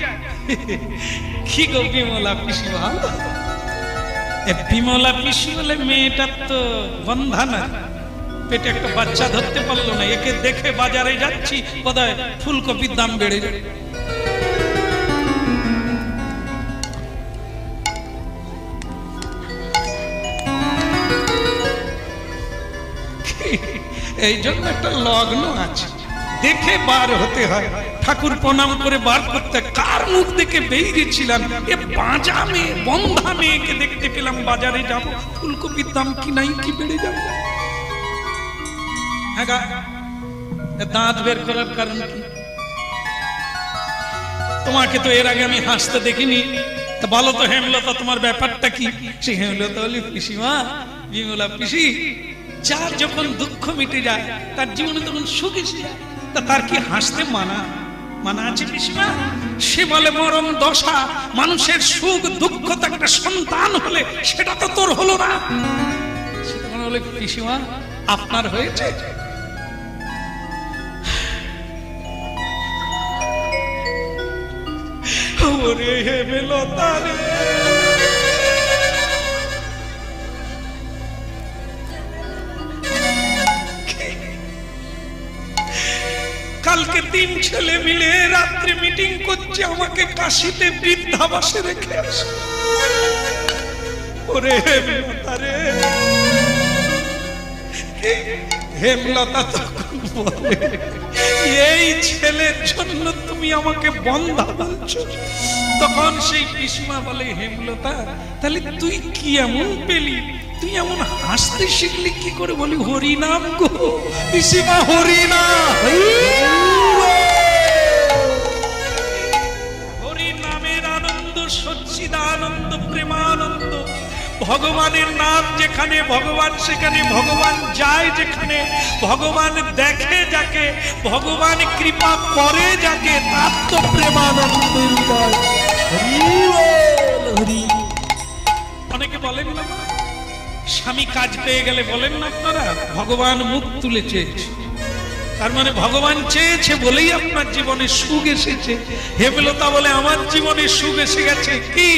কি গো বিমলা পিসি ভালো। বিমলা পিসি বলে মেয়েটার তো বন্ধা না, পেটে একটা বাচ্চা ধরতে পারলো না, একে দেখে বাজারে যাচ্ছি বোধহয় ফুলকপির দাম বেড়ে যায়। এই জন্য একটা লগ্ন আছে, দেখে বার হতে হয়। ঠাকুর প্রণাম করে বার করতে, কার মুখ দেখে বেরিয়েছিলাম, এ বাঁচা মেয়ে বন্ধা মেয়েকে দেখতে পেলাম, বাজারে যাব, ফুলকপির দাম কি নাই কি বেড়ে যাবে। হ্যাঁ, দাঁত বের করার কারণ কি? তোমাকে তো এর আগে আমি হাসতে দেখিনি, তা বলো তো হেমলতা তোমার ব্যাপারটা কি? সে হেমলতা বলি পিসিমা, বিমলা পিসি, যার যখন দুঃখ মিটে যায় তার জীবনে তখন সুখ এসে যায়, তা তার কি হাসতে মানা আছে পিসিমা? সে বলে মরণ দশা, মানুষের সুখ দুঃখ তো একটা সন্তান হলে, সেটা তো তোর হলো না। সে তখন বলে পিসিমা আপনার হয়েছে। ওরে হেমলতা রে, কালকে 3 ছেলে মিলে রাত্রে মিটিং করছে, আমাকে কাশিতে বৃদ্ধাবাসে রেখে আসে। ওরে হেমলতা রে, হেমলতা তখন বলে এই ছেলের জন্য তুমি আমাকে বন্ধা বলছো? তখন সেই পিসিমা বলে হেমলতা তাহলে তুই কি এমন পেলি, তুই এমন হাসতে শিখলি কি করে? বলি হরিনাম গো পিসিমা, হরিনাম, হরিনামের আনন্দ, সচ্চিদানন্দ, প্রেমানন্দ। ভগবানের নাম যেখানে, ভগবান সেখানে, ভগবান যায় যেখানে, ভগবান দেখে যাকে, ভগবান কৃপা করে যাকে, তার তো প্রেমানন্দ। অনেকে বলেন না স্বামী কাজ পেয়ে গেলে, বলেন না আপনারা ভগবান মুখ তুলে চেয়েছে, তার মানে ভগবান চেয়েছে বলেই আপনার জীবনে সুখ এসেছে। হেমলতা বলে আমার জীবনে সুখ এসে গেছে, কি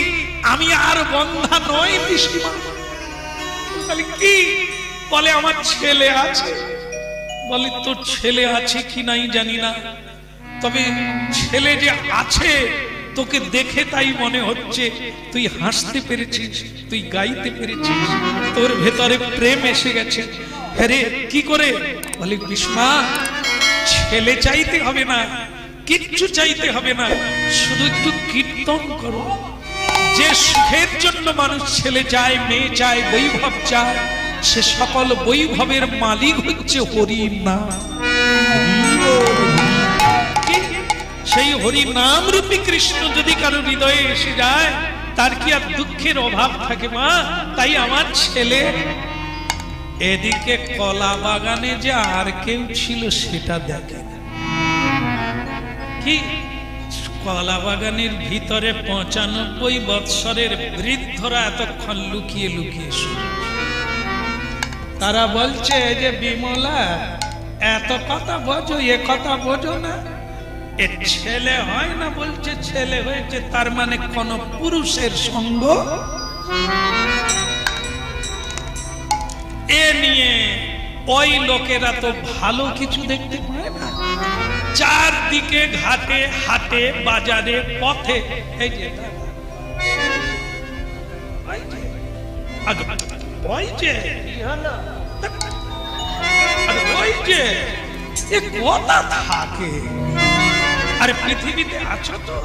আমি আর বন্ধা নই পিসিমা। তাহলে কি? বলে আমার ছেলে আছে। বলে তোর ছেলে আছে কি নাই জানি না, তবে ছেলে যে আছে তোকে দেখে তাই মনে হচ্ছে তুই হাসতে পেরেছিস, তুই গাইতে পেরেছিস, তোর ভেতরে প্রেম এসে গেছে। হ্যাঁ কি করে? বলে পিসমা ছেলে চাইতে হবে না, কিচ্ছু চাইতে হবে না, শুধু একটু কীর্তন করো। যে সুখের জন্য মানুষ ছেলে চায়, মেয়ে চায়, বৈভব চায়, সে সকল বৈভবের মালিক হচ্ছে হরি নাম। সেই হরি নাম রূপী কৃষ্ণ যদি কারো হৃদয়ে এসে যায়, তার কি আর দুঃখের অভাব থাকে মা? তাই আমার ছেলে এদিকে কলা বাগানে যে আর কেউ ছিল সেটা দেখে না। কি কলা বাগানের ভিতরে 95 বৎসরের বৃদ্ধরা এতক্ষণ লুকিয়ে লুকিয়ে শুনে, তারা বলছে যে বিমলা এত কথা বোঝো, এ কথা বোঝো না, এ ছেলে হয় না। বলছে ছেলে হয়েছে, তার মানে কোন পুরুষের সঙ্গ এ নিয়ে ওই লোকেরা তো ভালো কিছু দেখতে পায় না। চারদিকে ঘাটে, হাটে, বাজারে, পথে, এই যে ওই যে কথা থাকে। আরে পৃথিবীতে আছো তো,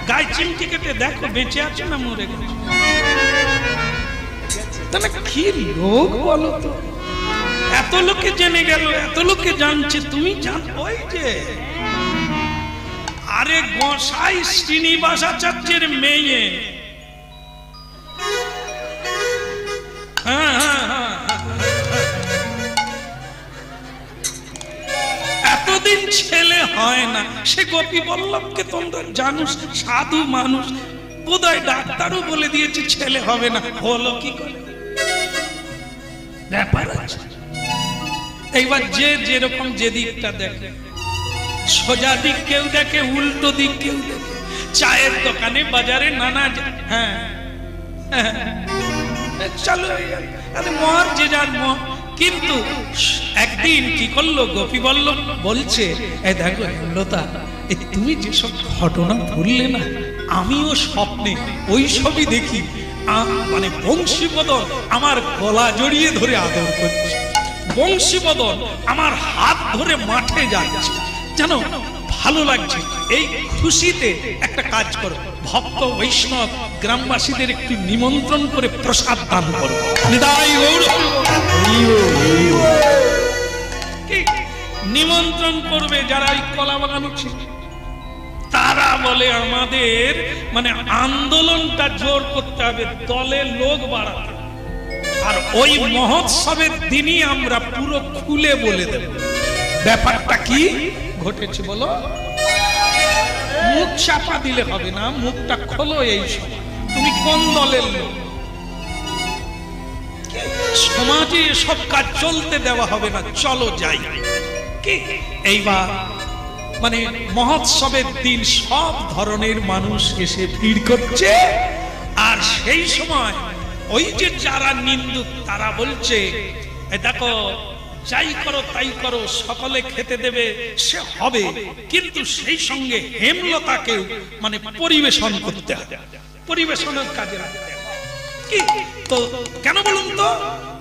গায়ে চিমটি কেটে দেখো বেঁচে আছো না মরে গেছো? তাহলে কি লোক বলো তো, এত লোকে জেনে গেল, এত লোকে জানছে, তুমি জান? ওই যে আরে গোসাই শ্রীনিবাসাচার্যের মেয়ে, যতদিন ছেলে হয় না, সে গোপী বল্লভকে তোমরা জানো, সাধু মানুষ, বোধহয় ডাক্তারও বলে দিয়েছে ছেলে হবে না, হলো কি করে? ব্যাপার আছে। এইবার যে যেরকম যে দিকটা দেখে, সোজা দিক কেউ দেখে, উল্টো দিক কেউ দেখে, চায়ের দোকানে, বাজারে, নানা, হ্যাঁ চলো মর যে যার মর। কিন্তু একদিন কি করলো, গোপী বল্লভ বলছে, দেখো হেমলতা, তুমি যেসব ঘটনা বললে না, আমিও স্বপ্নে ওই সবই দেখি। মানে বংশীবদন আমার গলা জড়িয়ে ধরে আদর করছে, বংশীবদন আমার হাত ধরে মাঠে যাচ্ছে, জানো ভালো লাগছে। এই খুশিতে একটা কাজ করো, ভক্ত বৈষ্ণব গ্রামবাসীদের একটু নিমন্ত্রণ করে প্রসাদ দান করো। নিমন্ত্রণ করবে যারা এই কলা বাগান ছিল, তারা বলে আমাদের মানে আন্দোলনটা জোর করতে হবে, দলে লোক বাড়াতে, আর ওই মহোৎসবের দিনই আমরা পুরো খুলে বলে দেব ব্যাপারটা কি ঘটেছে। বলো, মুখ চাপা দিলে হবে না, মুখটা খোলো। এই সময় তুমি কোন দলের লোক? সমাজে সব কাজ চলতে দেওয়া হবে না, চলো যাই। কি এইবার মানে মহোৎসবের দিন সব ধরনের মানুষ এসে ভিড় করছে, আর সেই সময় ওই যে যারা নিন্দুক তারা বলছে, দেখো যাই করো তাই করো, সকলে খেতে দেবে, সে হবে, কিন্তু সেই সঙ্গে হেমলতাকেও মানে পরিবেশন করতে হবে, পরিবেশনের কাজে রাখতে হবে। কি তো কেন বলুন তো,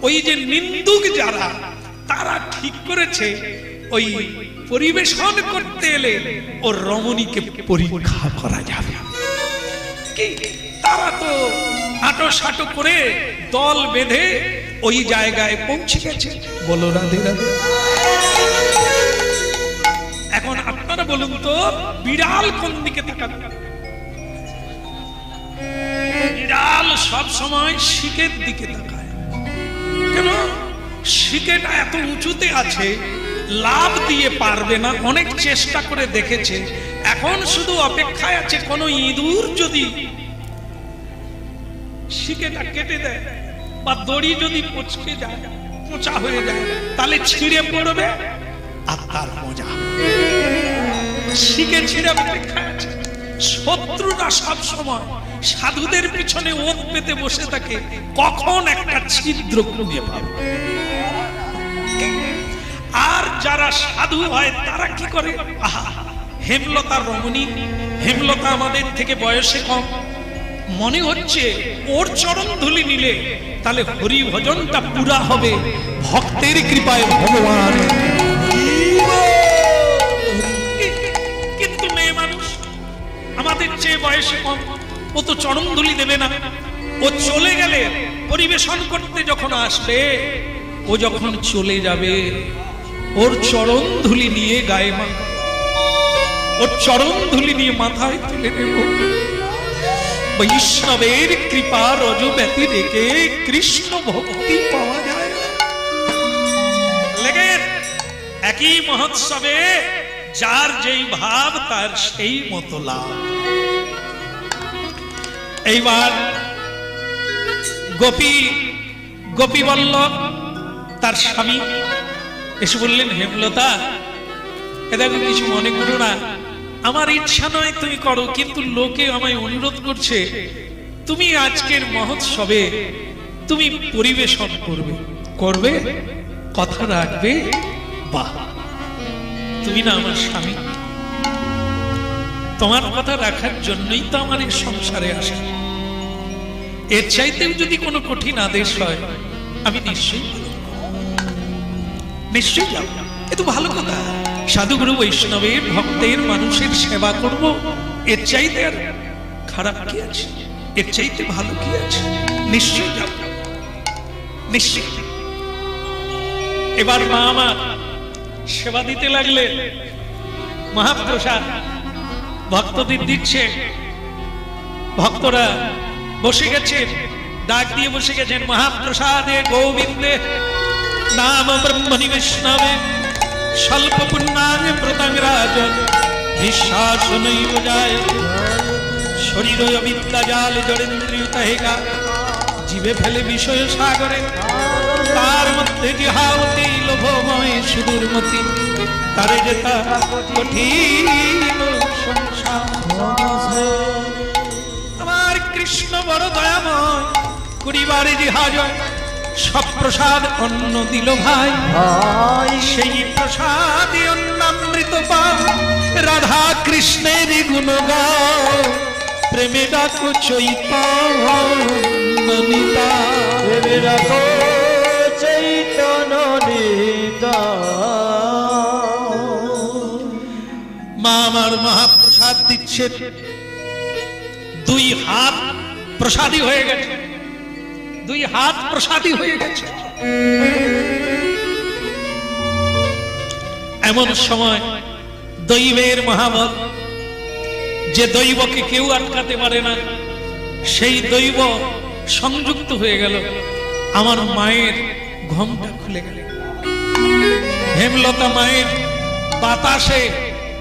ওই যে নিন্দুক যারা, তারা ঠিক করেছে ওই পরিবেশন করতে এলে ও রমণীকে পরীক্ষা করা যাবে। কি তারা তো আটো সাটো করে দল বেঁধে ওই জায়গায় পৌঁছে গেছে। বলো রাধে রাধে। এখন আপনারা বলুন তো, বিড়াল কোন দিকে তাকাবে? বিড়াল সব সময় শিকের দিকে তাকায়। কেন? শিকেটা এত উঁচুতে আছে, লাভ দিয়ে পারবে না, অনেক চেষ্টা করে দেখেছে, এখন শুধু অপেক্ষায় আছে কোন ইঁদুর যদি শিকেটা কেটে দেয় বা দড়ি যদি পচকে যায়, পোঁচা হয়ে যায়, তাহলে ছিঁড়ে পড়বে আর তার মজা। শিকে ছিঁড়ে অপেক্ষায় আছে। শত্রুরা সব সময় সাধুদের পিছনে ওত পেতে বসে থাকে, কখন একটা ছিদ্র খুঁজে পাবে। আর যারা সাধু হয় তারা কি করে, আহা হেমলতা রমণী, হেমলতা আমাদের থেকে বয়সে কম, মনে হচ্ছে ওর চরণ ধুলি নিলে তাহলে হরি ভজনটা পুরা হবে, ভক্তের কৃপায় ভগবান। কিন্তু মেয়ে মানুষ আমাদের চেয়ে বয়সে কম, ও তো চরণ ধুলি দেবে না। ও চলে গেলে পরিবেশন করতে যখন আসবে, ও যখন চলে যাবে, ওর চরণ ধুলি নিয়ে গায়ে মা, ওর চরণ ধুলি নিয়ে মাথায় তুলে নেব। বৈষ্ণবের কৃপা রজ ব্যতি রেখে কৃষ্ণ ভক্তি পাওয়া যায়। লেগে একই মহোৎসবে যার যেই ভাব তার সেই মতো লাভ। এইবার গোপী বল্লভ তার স্বামী এসে বললেন, হেমলতা দেখো কিছু মনে করো না, আমার ইচ্ছা নয় তুমি করো, কিন্তু লোকে আমায় অনুরোধ করছে তুমি আজকের মহোৎসবে তুমি পরিবেশন করবে, কথা রাখবে। বাহ, তুমি না আমার স্বামী, তোমার কথা রাখার জন্যই তো আমার এই সংসারে আসা। এর চাইতেও যদি কোনো কঠিন আদেশ হয় আমি নিশ্চয়ই যাব। এ তো ভালো কথা, সাধুগুরু বৈষ্ণবের ভক্তের মানুষের সেবা করব, এর চাইতে আর খারাপ কি আছে, এর চাইতে ভালো কি আছে? নিশ্চয়ই যাব, নিশ্চয়ই। এবার মা আমার সেবা দিতে লাগলে, মহাপ্রসাদ ভক্তদের দিচ্ছে, ভক্তরা বসে গেছে, ডাক দিয়ে বসে গেছেন, মহাপ্রসাদে গোবিন্দে নাম ব্রহ্মণি বৈষ্ণবে স্বল্প পুণ্যায় প্রতাং রাজন বিশ্বাসনৈব জায়তে শরীর অবিদ্যা জাল জড়েন্দ্রিয়ুতহেগা জীবে ফেলে বিষয় সাগরে তার মধ্যে জিহাওতে লোভময় সুদূরমতি তারে যেতা কঠিন সংসার। আমার কৃষ্ণ বড় দয়াময় করিবারে জিহাজ সব প্রসাদ অন্ন দিল ভাই সেই প্রসাদে অন্নামৃত পাও রাধা কৃষ্ণের গুণ গাও প্রেমে ডাকো চৈতন্য মা আমার মহাপ্রসাদ দিচ্ছে দুই হাত প্রসাদী হয়ে গেছে দুই হাত প্রসাদী হয়ে গেছে এমন সময় দৈবের মহাবল যে দৈবকে কেউ আটকাতে পারে না সেই দৈব সংযুক্ত হয়ে গেল আমার মায়ের ঘোমটা খুলে গেল হেমলতা মায়ের বাতাসে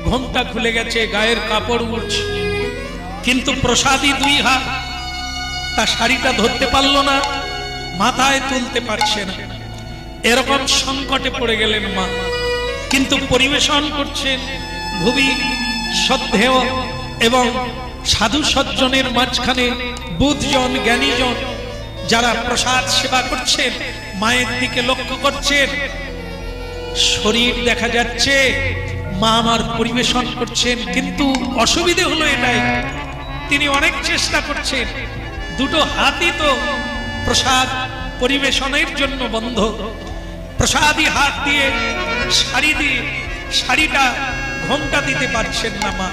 ঘোমটা খুলে গেছে গায়ের কাপড় উঠছে কিন্তু প্রসাদী দুই হাত তার শাড়িটা ধরতে পারলো না মাথায় তুলতে পারছে না এরকম সংকটে পড়ে গেলেন মা কিন্তু পরিবেশন করছেন খুবই শ্রদ্ধেয় এবং সাধু সজ্জনের মাঝখানে বুদ্ধজন জ্ঞানীজন যারা প্রসাদ সেবা করছেন মায়ের দিকে লক্ষ্য করছেন শরীর দেখা যাচ্ছে মা আমার পরিবেশন করছেন কিন্তু অসুবিধে হলো এটাই তিনি অনেক চেষ্টা করছেন দুটো হাতই তো প্রসাদ পরিবেশনের জন্য বন্ধ প্রসাদী হাত দিয়ে শাড়িটা ঘোমটা দিতে পারছেন না মা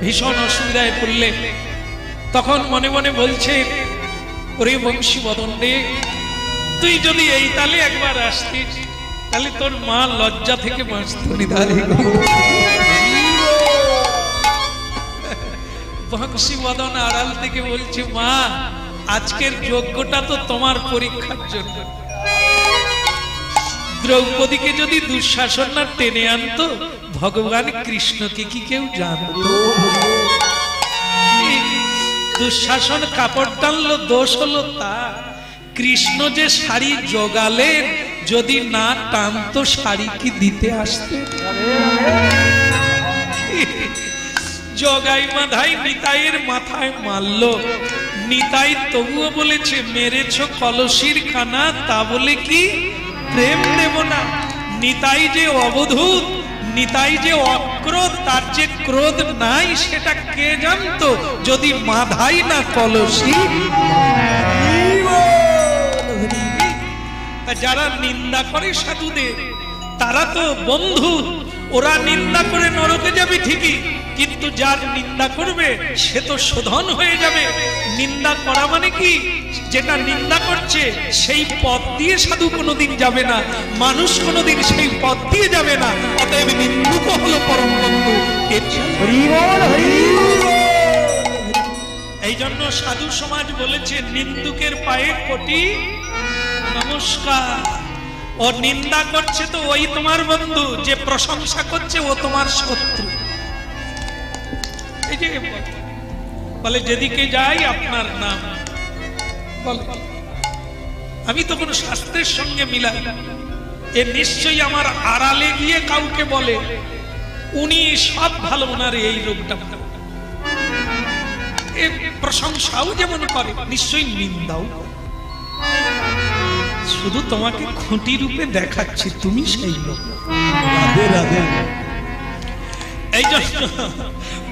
ভীষণ অসুবিধায় পড়লে তখন মনে মনে বলছেন ওরে বংশী বদন রে তুই যদি এই তালে একবার আসতিস তাহলে তোর মা লজ্জা থেকে বাঁচত বংশী বদন আড়াল থেকে বলছে মা আজকের যজ্ঞটা তো তোমার পরীক্ষার জন্য দ্রৌপদীকে যদি দুঃশাসন না টেনে আনতো ভগবান কৃষ্ণকে কি কেউ জানত দুঃশাসন কাপড় টানলো দোষ হলো তা কৃষ্ণ যে শাড়ি জোগালেন যদি না টানতো শাড়ি কি দিতে আসতে জগাই মাধাই নিতাইয়ের মাথায় মারলো নিতাই তবুও বলেছে মেরেছ কলসির কানা তা বলে কি প্রেম দেব না নিতাই যে অবধূত নিতাই যে অক্রোধ তার যে ক্রোধ নাই সেটা কে জানতো যদি মাধাই না কলসি যারা নিন্দা করে সাধুদের তারা তো বন্ধু ওরা নিন্দা করে নরকে যাবে ঠিকই কিন্তু যার নিন্দা করবে সে তো শোধন হয়ে যাবে নিন্দা করা মানে কি যেটা নিন্দা করছে সেই পথ দিয়ে সাধু কোনোদিন যাবে না মানুষ কোনোদিন সেই পথ দিয়ে যাবে না অতএব নিন্দুক হলো পরম বন্ধু এই জন্য সাধু সমাজ বলেছে নিন্দুকের পায়ে কোটি নমস্কার ও নিন্দা করছে তো ওই তোমার বন্ধু যে প্রশংসা করছে ও তোমার শত্রু এই যে বলে যেদিকে যাই আপনার নাম বলে আমি তো কোন শাস্ত্রের সঙ্গে মিলাই এ নিশ্চয়ই আমার আড়ালে গিয়ে কাউকে বলে উনি সব ভালো ওনার এই রোগটা এ প্রশংসাও যেমন করে নিশ্চয়ই নিন্দাও শুধু তোমাকে খুঁটি রূপে দেখাচ্ছি তুমি সেই লোক রাধে রাধে এই জন্য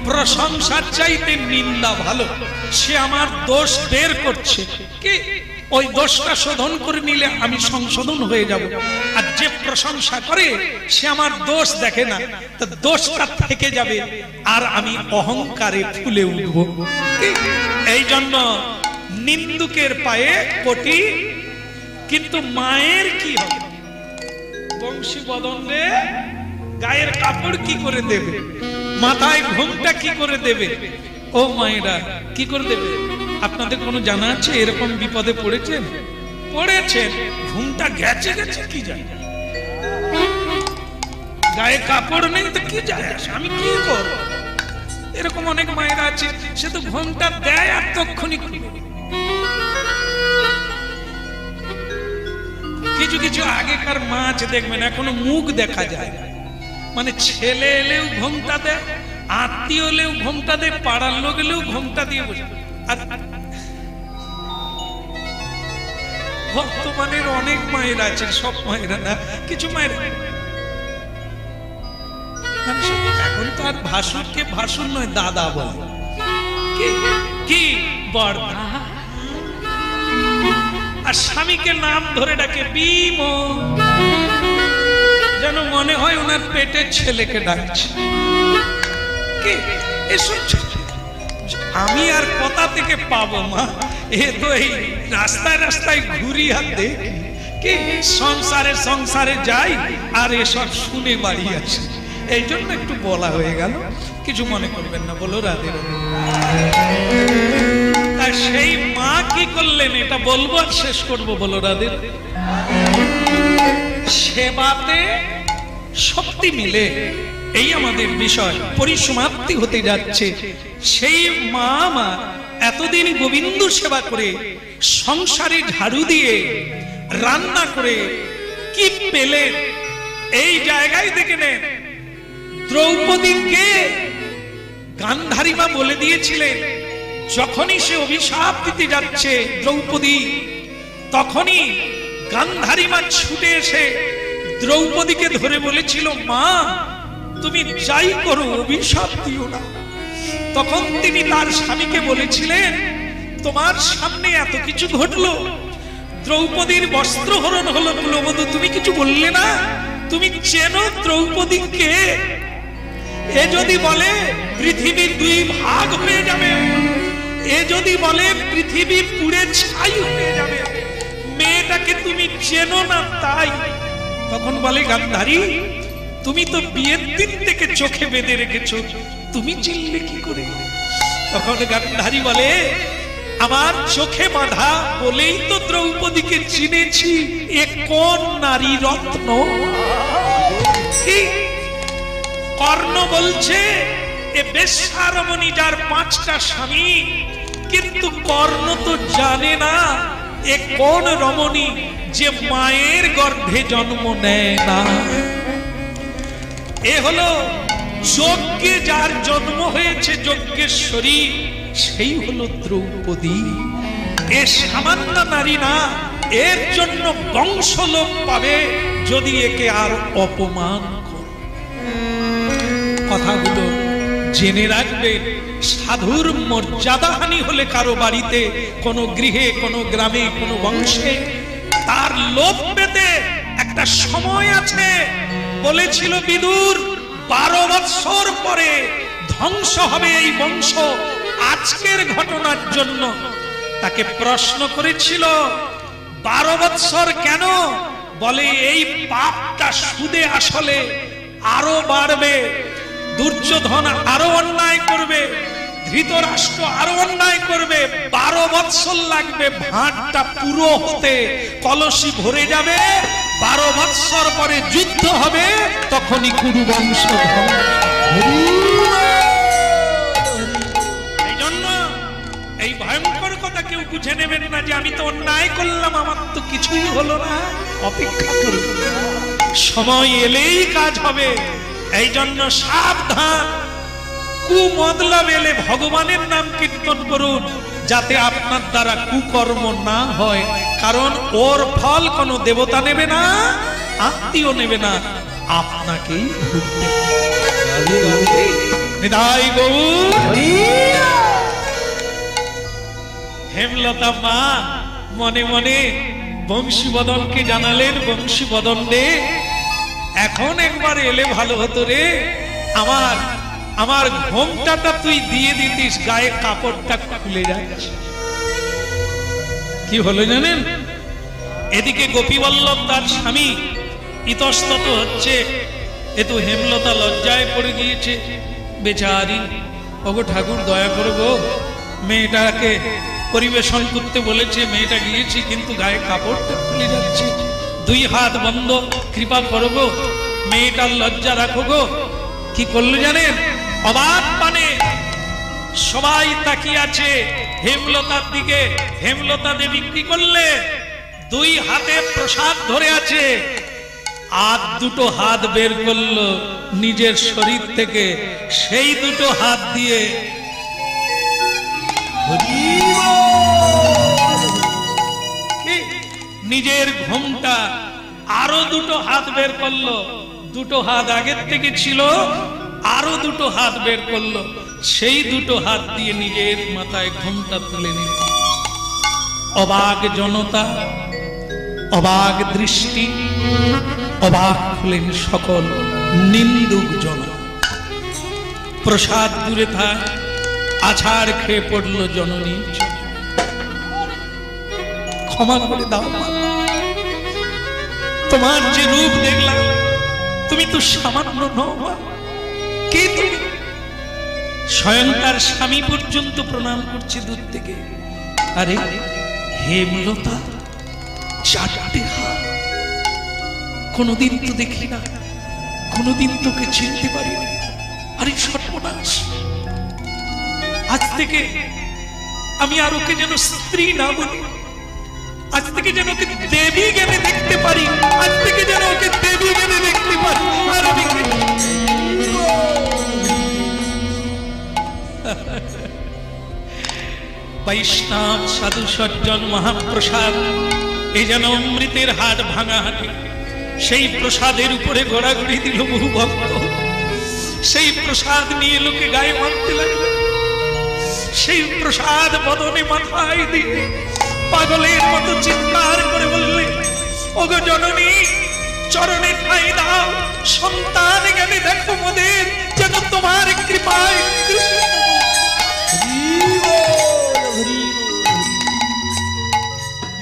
প্রশংসার চাইতে নিন্দা ভালো সে আমার দোষ বের করছে কি ওই দোষটা শোধন করে নিলে আমি সংশোধন হয়ে যাব আর যে প্রশংসা করে সে আমার দোষ দেখে না তো দোষটা থেকে যাবে আর আমি অহংকারে ফুলে উঠব এই জন্য নিন্দুকের পায়ে কোটি কিন্তু মায়ের কি হবে বংশী বদনে গায়ের কাপড় কি করে দেবে মাথায় ঘোমটা কি করে দেবে ও মায়েরা কি করে দেবে আপনাদের কোনো জানা আছে এরকম বিপদে পড়েছেন ঘুমটা গেছে গেছে কি জানি গায়ে কাপড় নেই তো কি যায় আসে, আমি কি করব? এরকম অনেক মায়েরা আছে, সে তো ঘোমটা দেয় আর তখনই খুলে। কিছু কিছু আগেকার মা আছে দেখবেন এখনো মুখ দেখা যায়, মানে ছেলে এলেও ঘোমটা দেয়, আত্মীয় এলেও ঘোমটা দেয়, পাড়ার লোক এলেও ঘোমটা দিয়ে বসে। আর বর্তমানের অনেক মায়েরা আছে, সব মায়েরা না, কিছু মায়েরা এখন তো আর ভাসুরকে ভাসুর নয় দাদা বলে, কি বড়, আর স্বামীকে নাম ধরে ডাকে বিম, যেন মনে হয় ওনার পেটের ছেলেকে ডাকছে। আমি আর কোথা থেকে পাবো মা? এ তো এই রাস্তায় রাস্তায় ঘুরি আর দেখি, কি সংসারে সংসারে যাই আর এসব শুনে বাড়ি আসি। এই জন্য একটু বলা হয়ে গেল, কিছু মনে করবেন না, বলো রাধে রাধে। তা সেই মা কি করলেন এটা বলবো আর শেষ করবো, বলো রাধে। সেবাতে শক্তি মিলে, এই আমাদের বিষয়, পরিসমাপ্তি হতে যাচ্ছে। সেই মা আমার এতদিন গোবিন্দ সেবা করে, সংসারে ঝাড়ু দিয়ে, রান্না করে কি পেলেন এই জায়গায় দেখে নেন। দ্রৌপদীকে গান্ধারী মা বলে দিয়েছিলেন, যখনই সে অভিশাপ দিতে যাচ্ছে দ্রৌপদী, তখনই গান্ধারী মা ছুটে এসে দ্রৌপদীকে ধরে বলেছিল, মা তুমি যাই করো অভিশাপ দিও না। তখন তিনি তার স্বামীকে বলেছিলেন, তোমার সামনে এত কিছু ঘটলো, দ্রৌপদীর বস্ত্রহরণ হলো, কুলবধূ তুমি কিছু বললে না, তুমি চেনো দ্রৌপদীকে? এ যদি বলে পৃথিবী দুই ভাগ হয়ে যাবে, এ যদি বলে পৃথিবী পুড়ে ছাই হয়ে যাবে, মেয়েটাকে তুমি চেনো না তাই। তখন বলে গান্ধারী, তুমি তো বিয়ের দিন থেকে চোখে বেঁধে রেখেছো, তুমি চিনলে কি করে? তখন গান্ধারী বলে, আমার চোখে বাঁধা বলেই তো দ্রৌপদীকে চিনেছি, এ কোন নারী রত্ন। কি কর্ণ বলছে, এ বেশ্যারমণী যার 5টা স্বামী, কিন্তু কর্ণ তো জানে না এ কোন রমণী যে মায়ের গর্ভে জন্ম নেয় না। এ হলো যজ্ঞে যার জন্ম হয়েছে, যজ্ঞেশ্বরী, সেই হলো দ্রৌপদী। এ সামান্য নারী না, এর জন্য বংশলোপ পাবে যদি একে আর অপমান করে। কথাগুলো জেনে রাখবে। সাধুর মর্যাদাহানি হলে কারো বাড়িতে, কোনো গৃহে, কোনো গ্রামে, কোনো বংশে, তার লোভ পেতে একটা সময় আছে। বলেছিল বিদুর, 12 বৎসর পরে ধ্বংস হবে এই বংশ, আজকের ঘটনার জন্য। তাকে প্রশ্ন করেছিল, 12 বৎসর কেন? বলে এই পাপটা সুদে আসলে আরো বাড়বে, দুর্যোধন আরো অন্যায় করবে, ধৃতরাষ্ট্র আরো অন্যায় করবে, 12 বৎসর লাগবে ভাঁড়টা পুরো হতে, কলসি ভরে যাবে, 12 বৎসর পরে যুদ্ধ হবে, তখনই কুরু বংশ। এই জন্য এই ভয়ঙ্কর কথা কেউ বুঝে নেবেন না যে আমি তো অন্যায় করলাম, আমার তো কিছুই হলো না, অপেক্ষা করুন, সময় এলেই কাজ হবে। এই জন্য সাবধান, কুমতলব এলে ভগবানের নাম কীর্তন করুন, যাতে আপনার দ্বারা কুকর্ম না হয়। কারণ ওর ফল কোনো দেবতা নেবে না, আত্মীয় নেবে না, আপনাকেই ভুগতে হবে। নিতাই গৌর। হেমলতা মা মনে মনে বংশীবদনকে জানালেন, বংশীবদন রে, এখন একবার এলে ভালো হতো রে, আমার ঘোমটাটা তুই দিয়ে দিতিস, গায়ে কাপড়টা খুলে যাচ্ছে। কি হলো জানেন? এদিকে গোপীবল্লভ তার স্বামী ইতস্তত হচ্ছে, এ তো হেমলতা লজ্জায় পড়ে গিয়েছে বেচারি। ওগো ঠাকুর দয়া করো গো, মেয়েটাকে পরিবেশন করতে বলেছে, মেয়েটা গিয়েছি কিন্তু গায়ে কাপড়টা খুলে যাচ্ছে, 2 হাত বন্ধ, কৃপা করো গো। মেয়েটার লজ্জা রাখো গো। কি করলো জানেন? অবাক পানে সবাই তাকিয়ে আছে হেমলতার দিকে। হেমলতা দেবী কি করলে? দুই হাতে প্রসাদ ধরে আছে, আর দুটো হাত বের করলো নিজের শরীর থেকে। সেই দুটো হাত দিয়ে নিজের ঘোমটা আরো দুটো হাত বের করলো। দুটো হাত আগের থেকে ছিল, আরো দুটো হাত বের করলো। সেই দুটো হাত দিয়ে নিজের মাথায় ঘোমটা তুলে নিল। অবাক জনতা, অবাক দৃষ্টি, অবাক হলেন সকল নিন্দুক জন। প্রসাদ দূরে থাক, আছাড় খেয়ে পড়ল জননী। ক্ষমা করে দাও মা, তোমার যে রূপ দেখলাম তুমি তো সামান্য নও মা। কে তুমি? স্বয়ং তার স্বামী পর্যন্ত প্রণাম করছে দূর থেকে। আরে হেমলতা, চারটে হাত, কোনদিন তো দেখি না, কোনদিন তোকে চিনতে পারিনি। আরে সর্বনাশ, আজ থেকে আমি আর ওকে যেন স্ত্রী না বলি, আজ থেকে যেন ওকে দেবী জ্ঞানে দেখতে পারি, আজ থেকে যেন ওকে দেবী জ্ঞানে দেখতে পারি। আর বৈষ্ণব সাধু সজ্জন মহাপ্রসাদ, এই যেন অমৃতের হাট ভাঙা হাটে। সেই প্রসাদের উপরে ঘোরাঘুরি দিল বহু ভক্ত। সেই প্রসাদ নিয়ে লোকে গায়ে মারতে লাগলো। সেই প্রসাদ বদনে মাথায় দিয়ে পাগলের মতো চিৎকার করে বললে, ওগো জননী, চরণে ঠাঁই দাও, সন্তান জ্ঞানে দেখো মোদের, যেন তোমার কৃপায়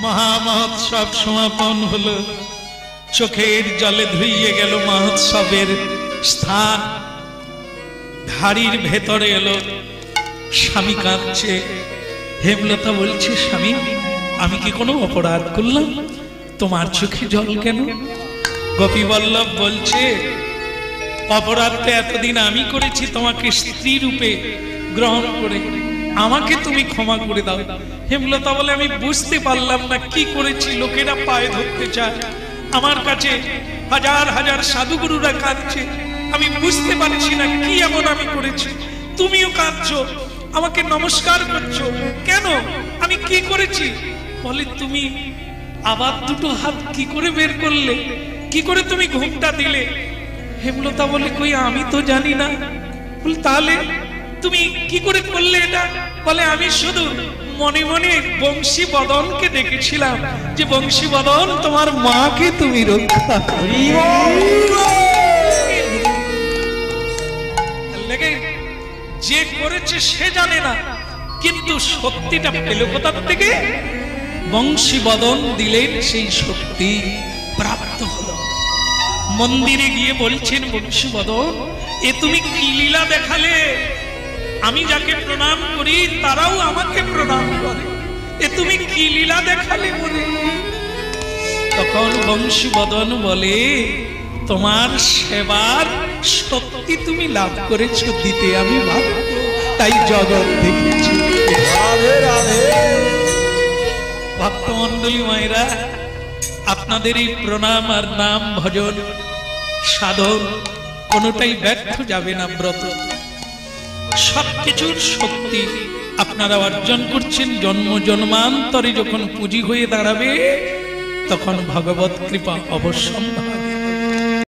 মহামহোৎসব সমাপন হলো। চোখের জলে ধুইয়ে গেল মহোৎসবের স্থান। ধাড়ির ভেতরে এলো, স্বামী কাঁদছে। হেমলতা বলছে, স্বামী, আমি কি কোনো অপরাধ করলাম? তোমার চোখে জল কেন? গোপী বল্লভ বলছে, অপরাধটা এতদিন আমি করেছি, তোমাকে স্ত্রী রূপে গ্রহণ করে। আমাকে তুমি ক্ষমা করে দাও। হেমলতা বলে, আমি বুঝতে পারলাম না কি করেছি। লোকেরা পায়ে ধরতে চায়, আমার কাছে হাজার হাজার সাধুগুরুরা কাঁদছে, আমি বুঝতে পারছি না কি এমন আমি করেছি। তুমিও কাঁদছো, আমাকে নমস্কার করছো কেন? আমি কি করেছি? বলে, তুমি আবার দুটো হাত কি করে বের করলে? কি করে তুমি ঘুমটা দিলে? হেমলতা বলে, কই আমি তো জানি না। বলে, তাহলে তুমি কি করে করলে এটা? বলে, আমি শুধু মনে মনে বংশী বদনকে দেখেছিলাম যে, বংশী বদন, তোমার মাকে তুমি রক্ষা লেগে। যে করেছে সে জানে না, কিন্তু শক্তিটা পেল কোথার থেকে? বংশী বদন দিলেন, সেই শক্তি প্রাপ্ত হলো। মন্দিরে গিয়ে বলছেন, বংশী বদন, এ তুমি কি লীলা দেখালে? আমি যাকে প্রণাম করি তারাও আমাকে প্রণাম করে, এ তুমি কি লীলা দেখালে বলে? তখন বংশী বদন বলে, তোমার সেবার শক্তি তুমি লাভ করেছো, দিতে আমি বাধ্য, তাই জগৎ দেখেছি। ভক্তমন্ডলী মায়েরা, আপনাদের এই প্রণাম আর নাম ভজন সাধন কোনোটাই ব্যর্থ যাবে না। ব্রত সবকিছুর শক্তি আপনারা অর্জন করছেন। জন্ম জন্মান্তরে যখন পুঁজি হয়ে দাঁড়াবে, তখন ভগবত কৃপা অবশ্যম্ভাবী।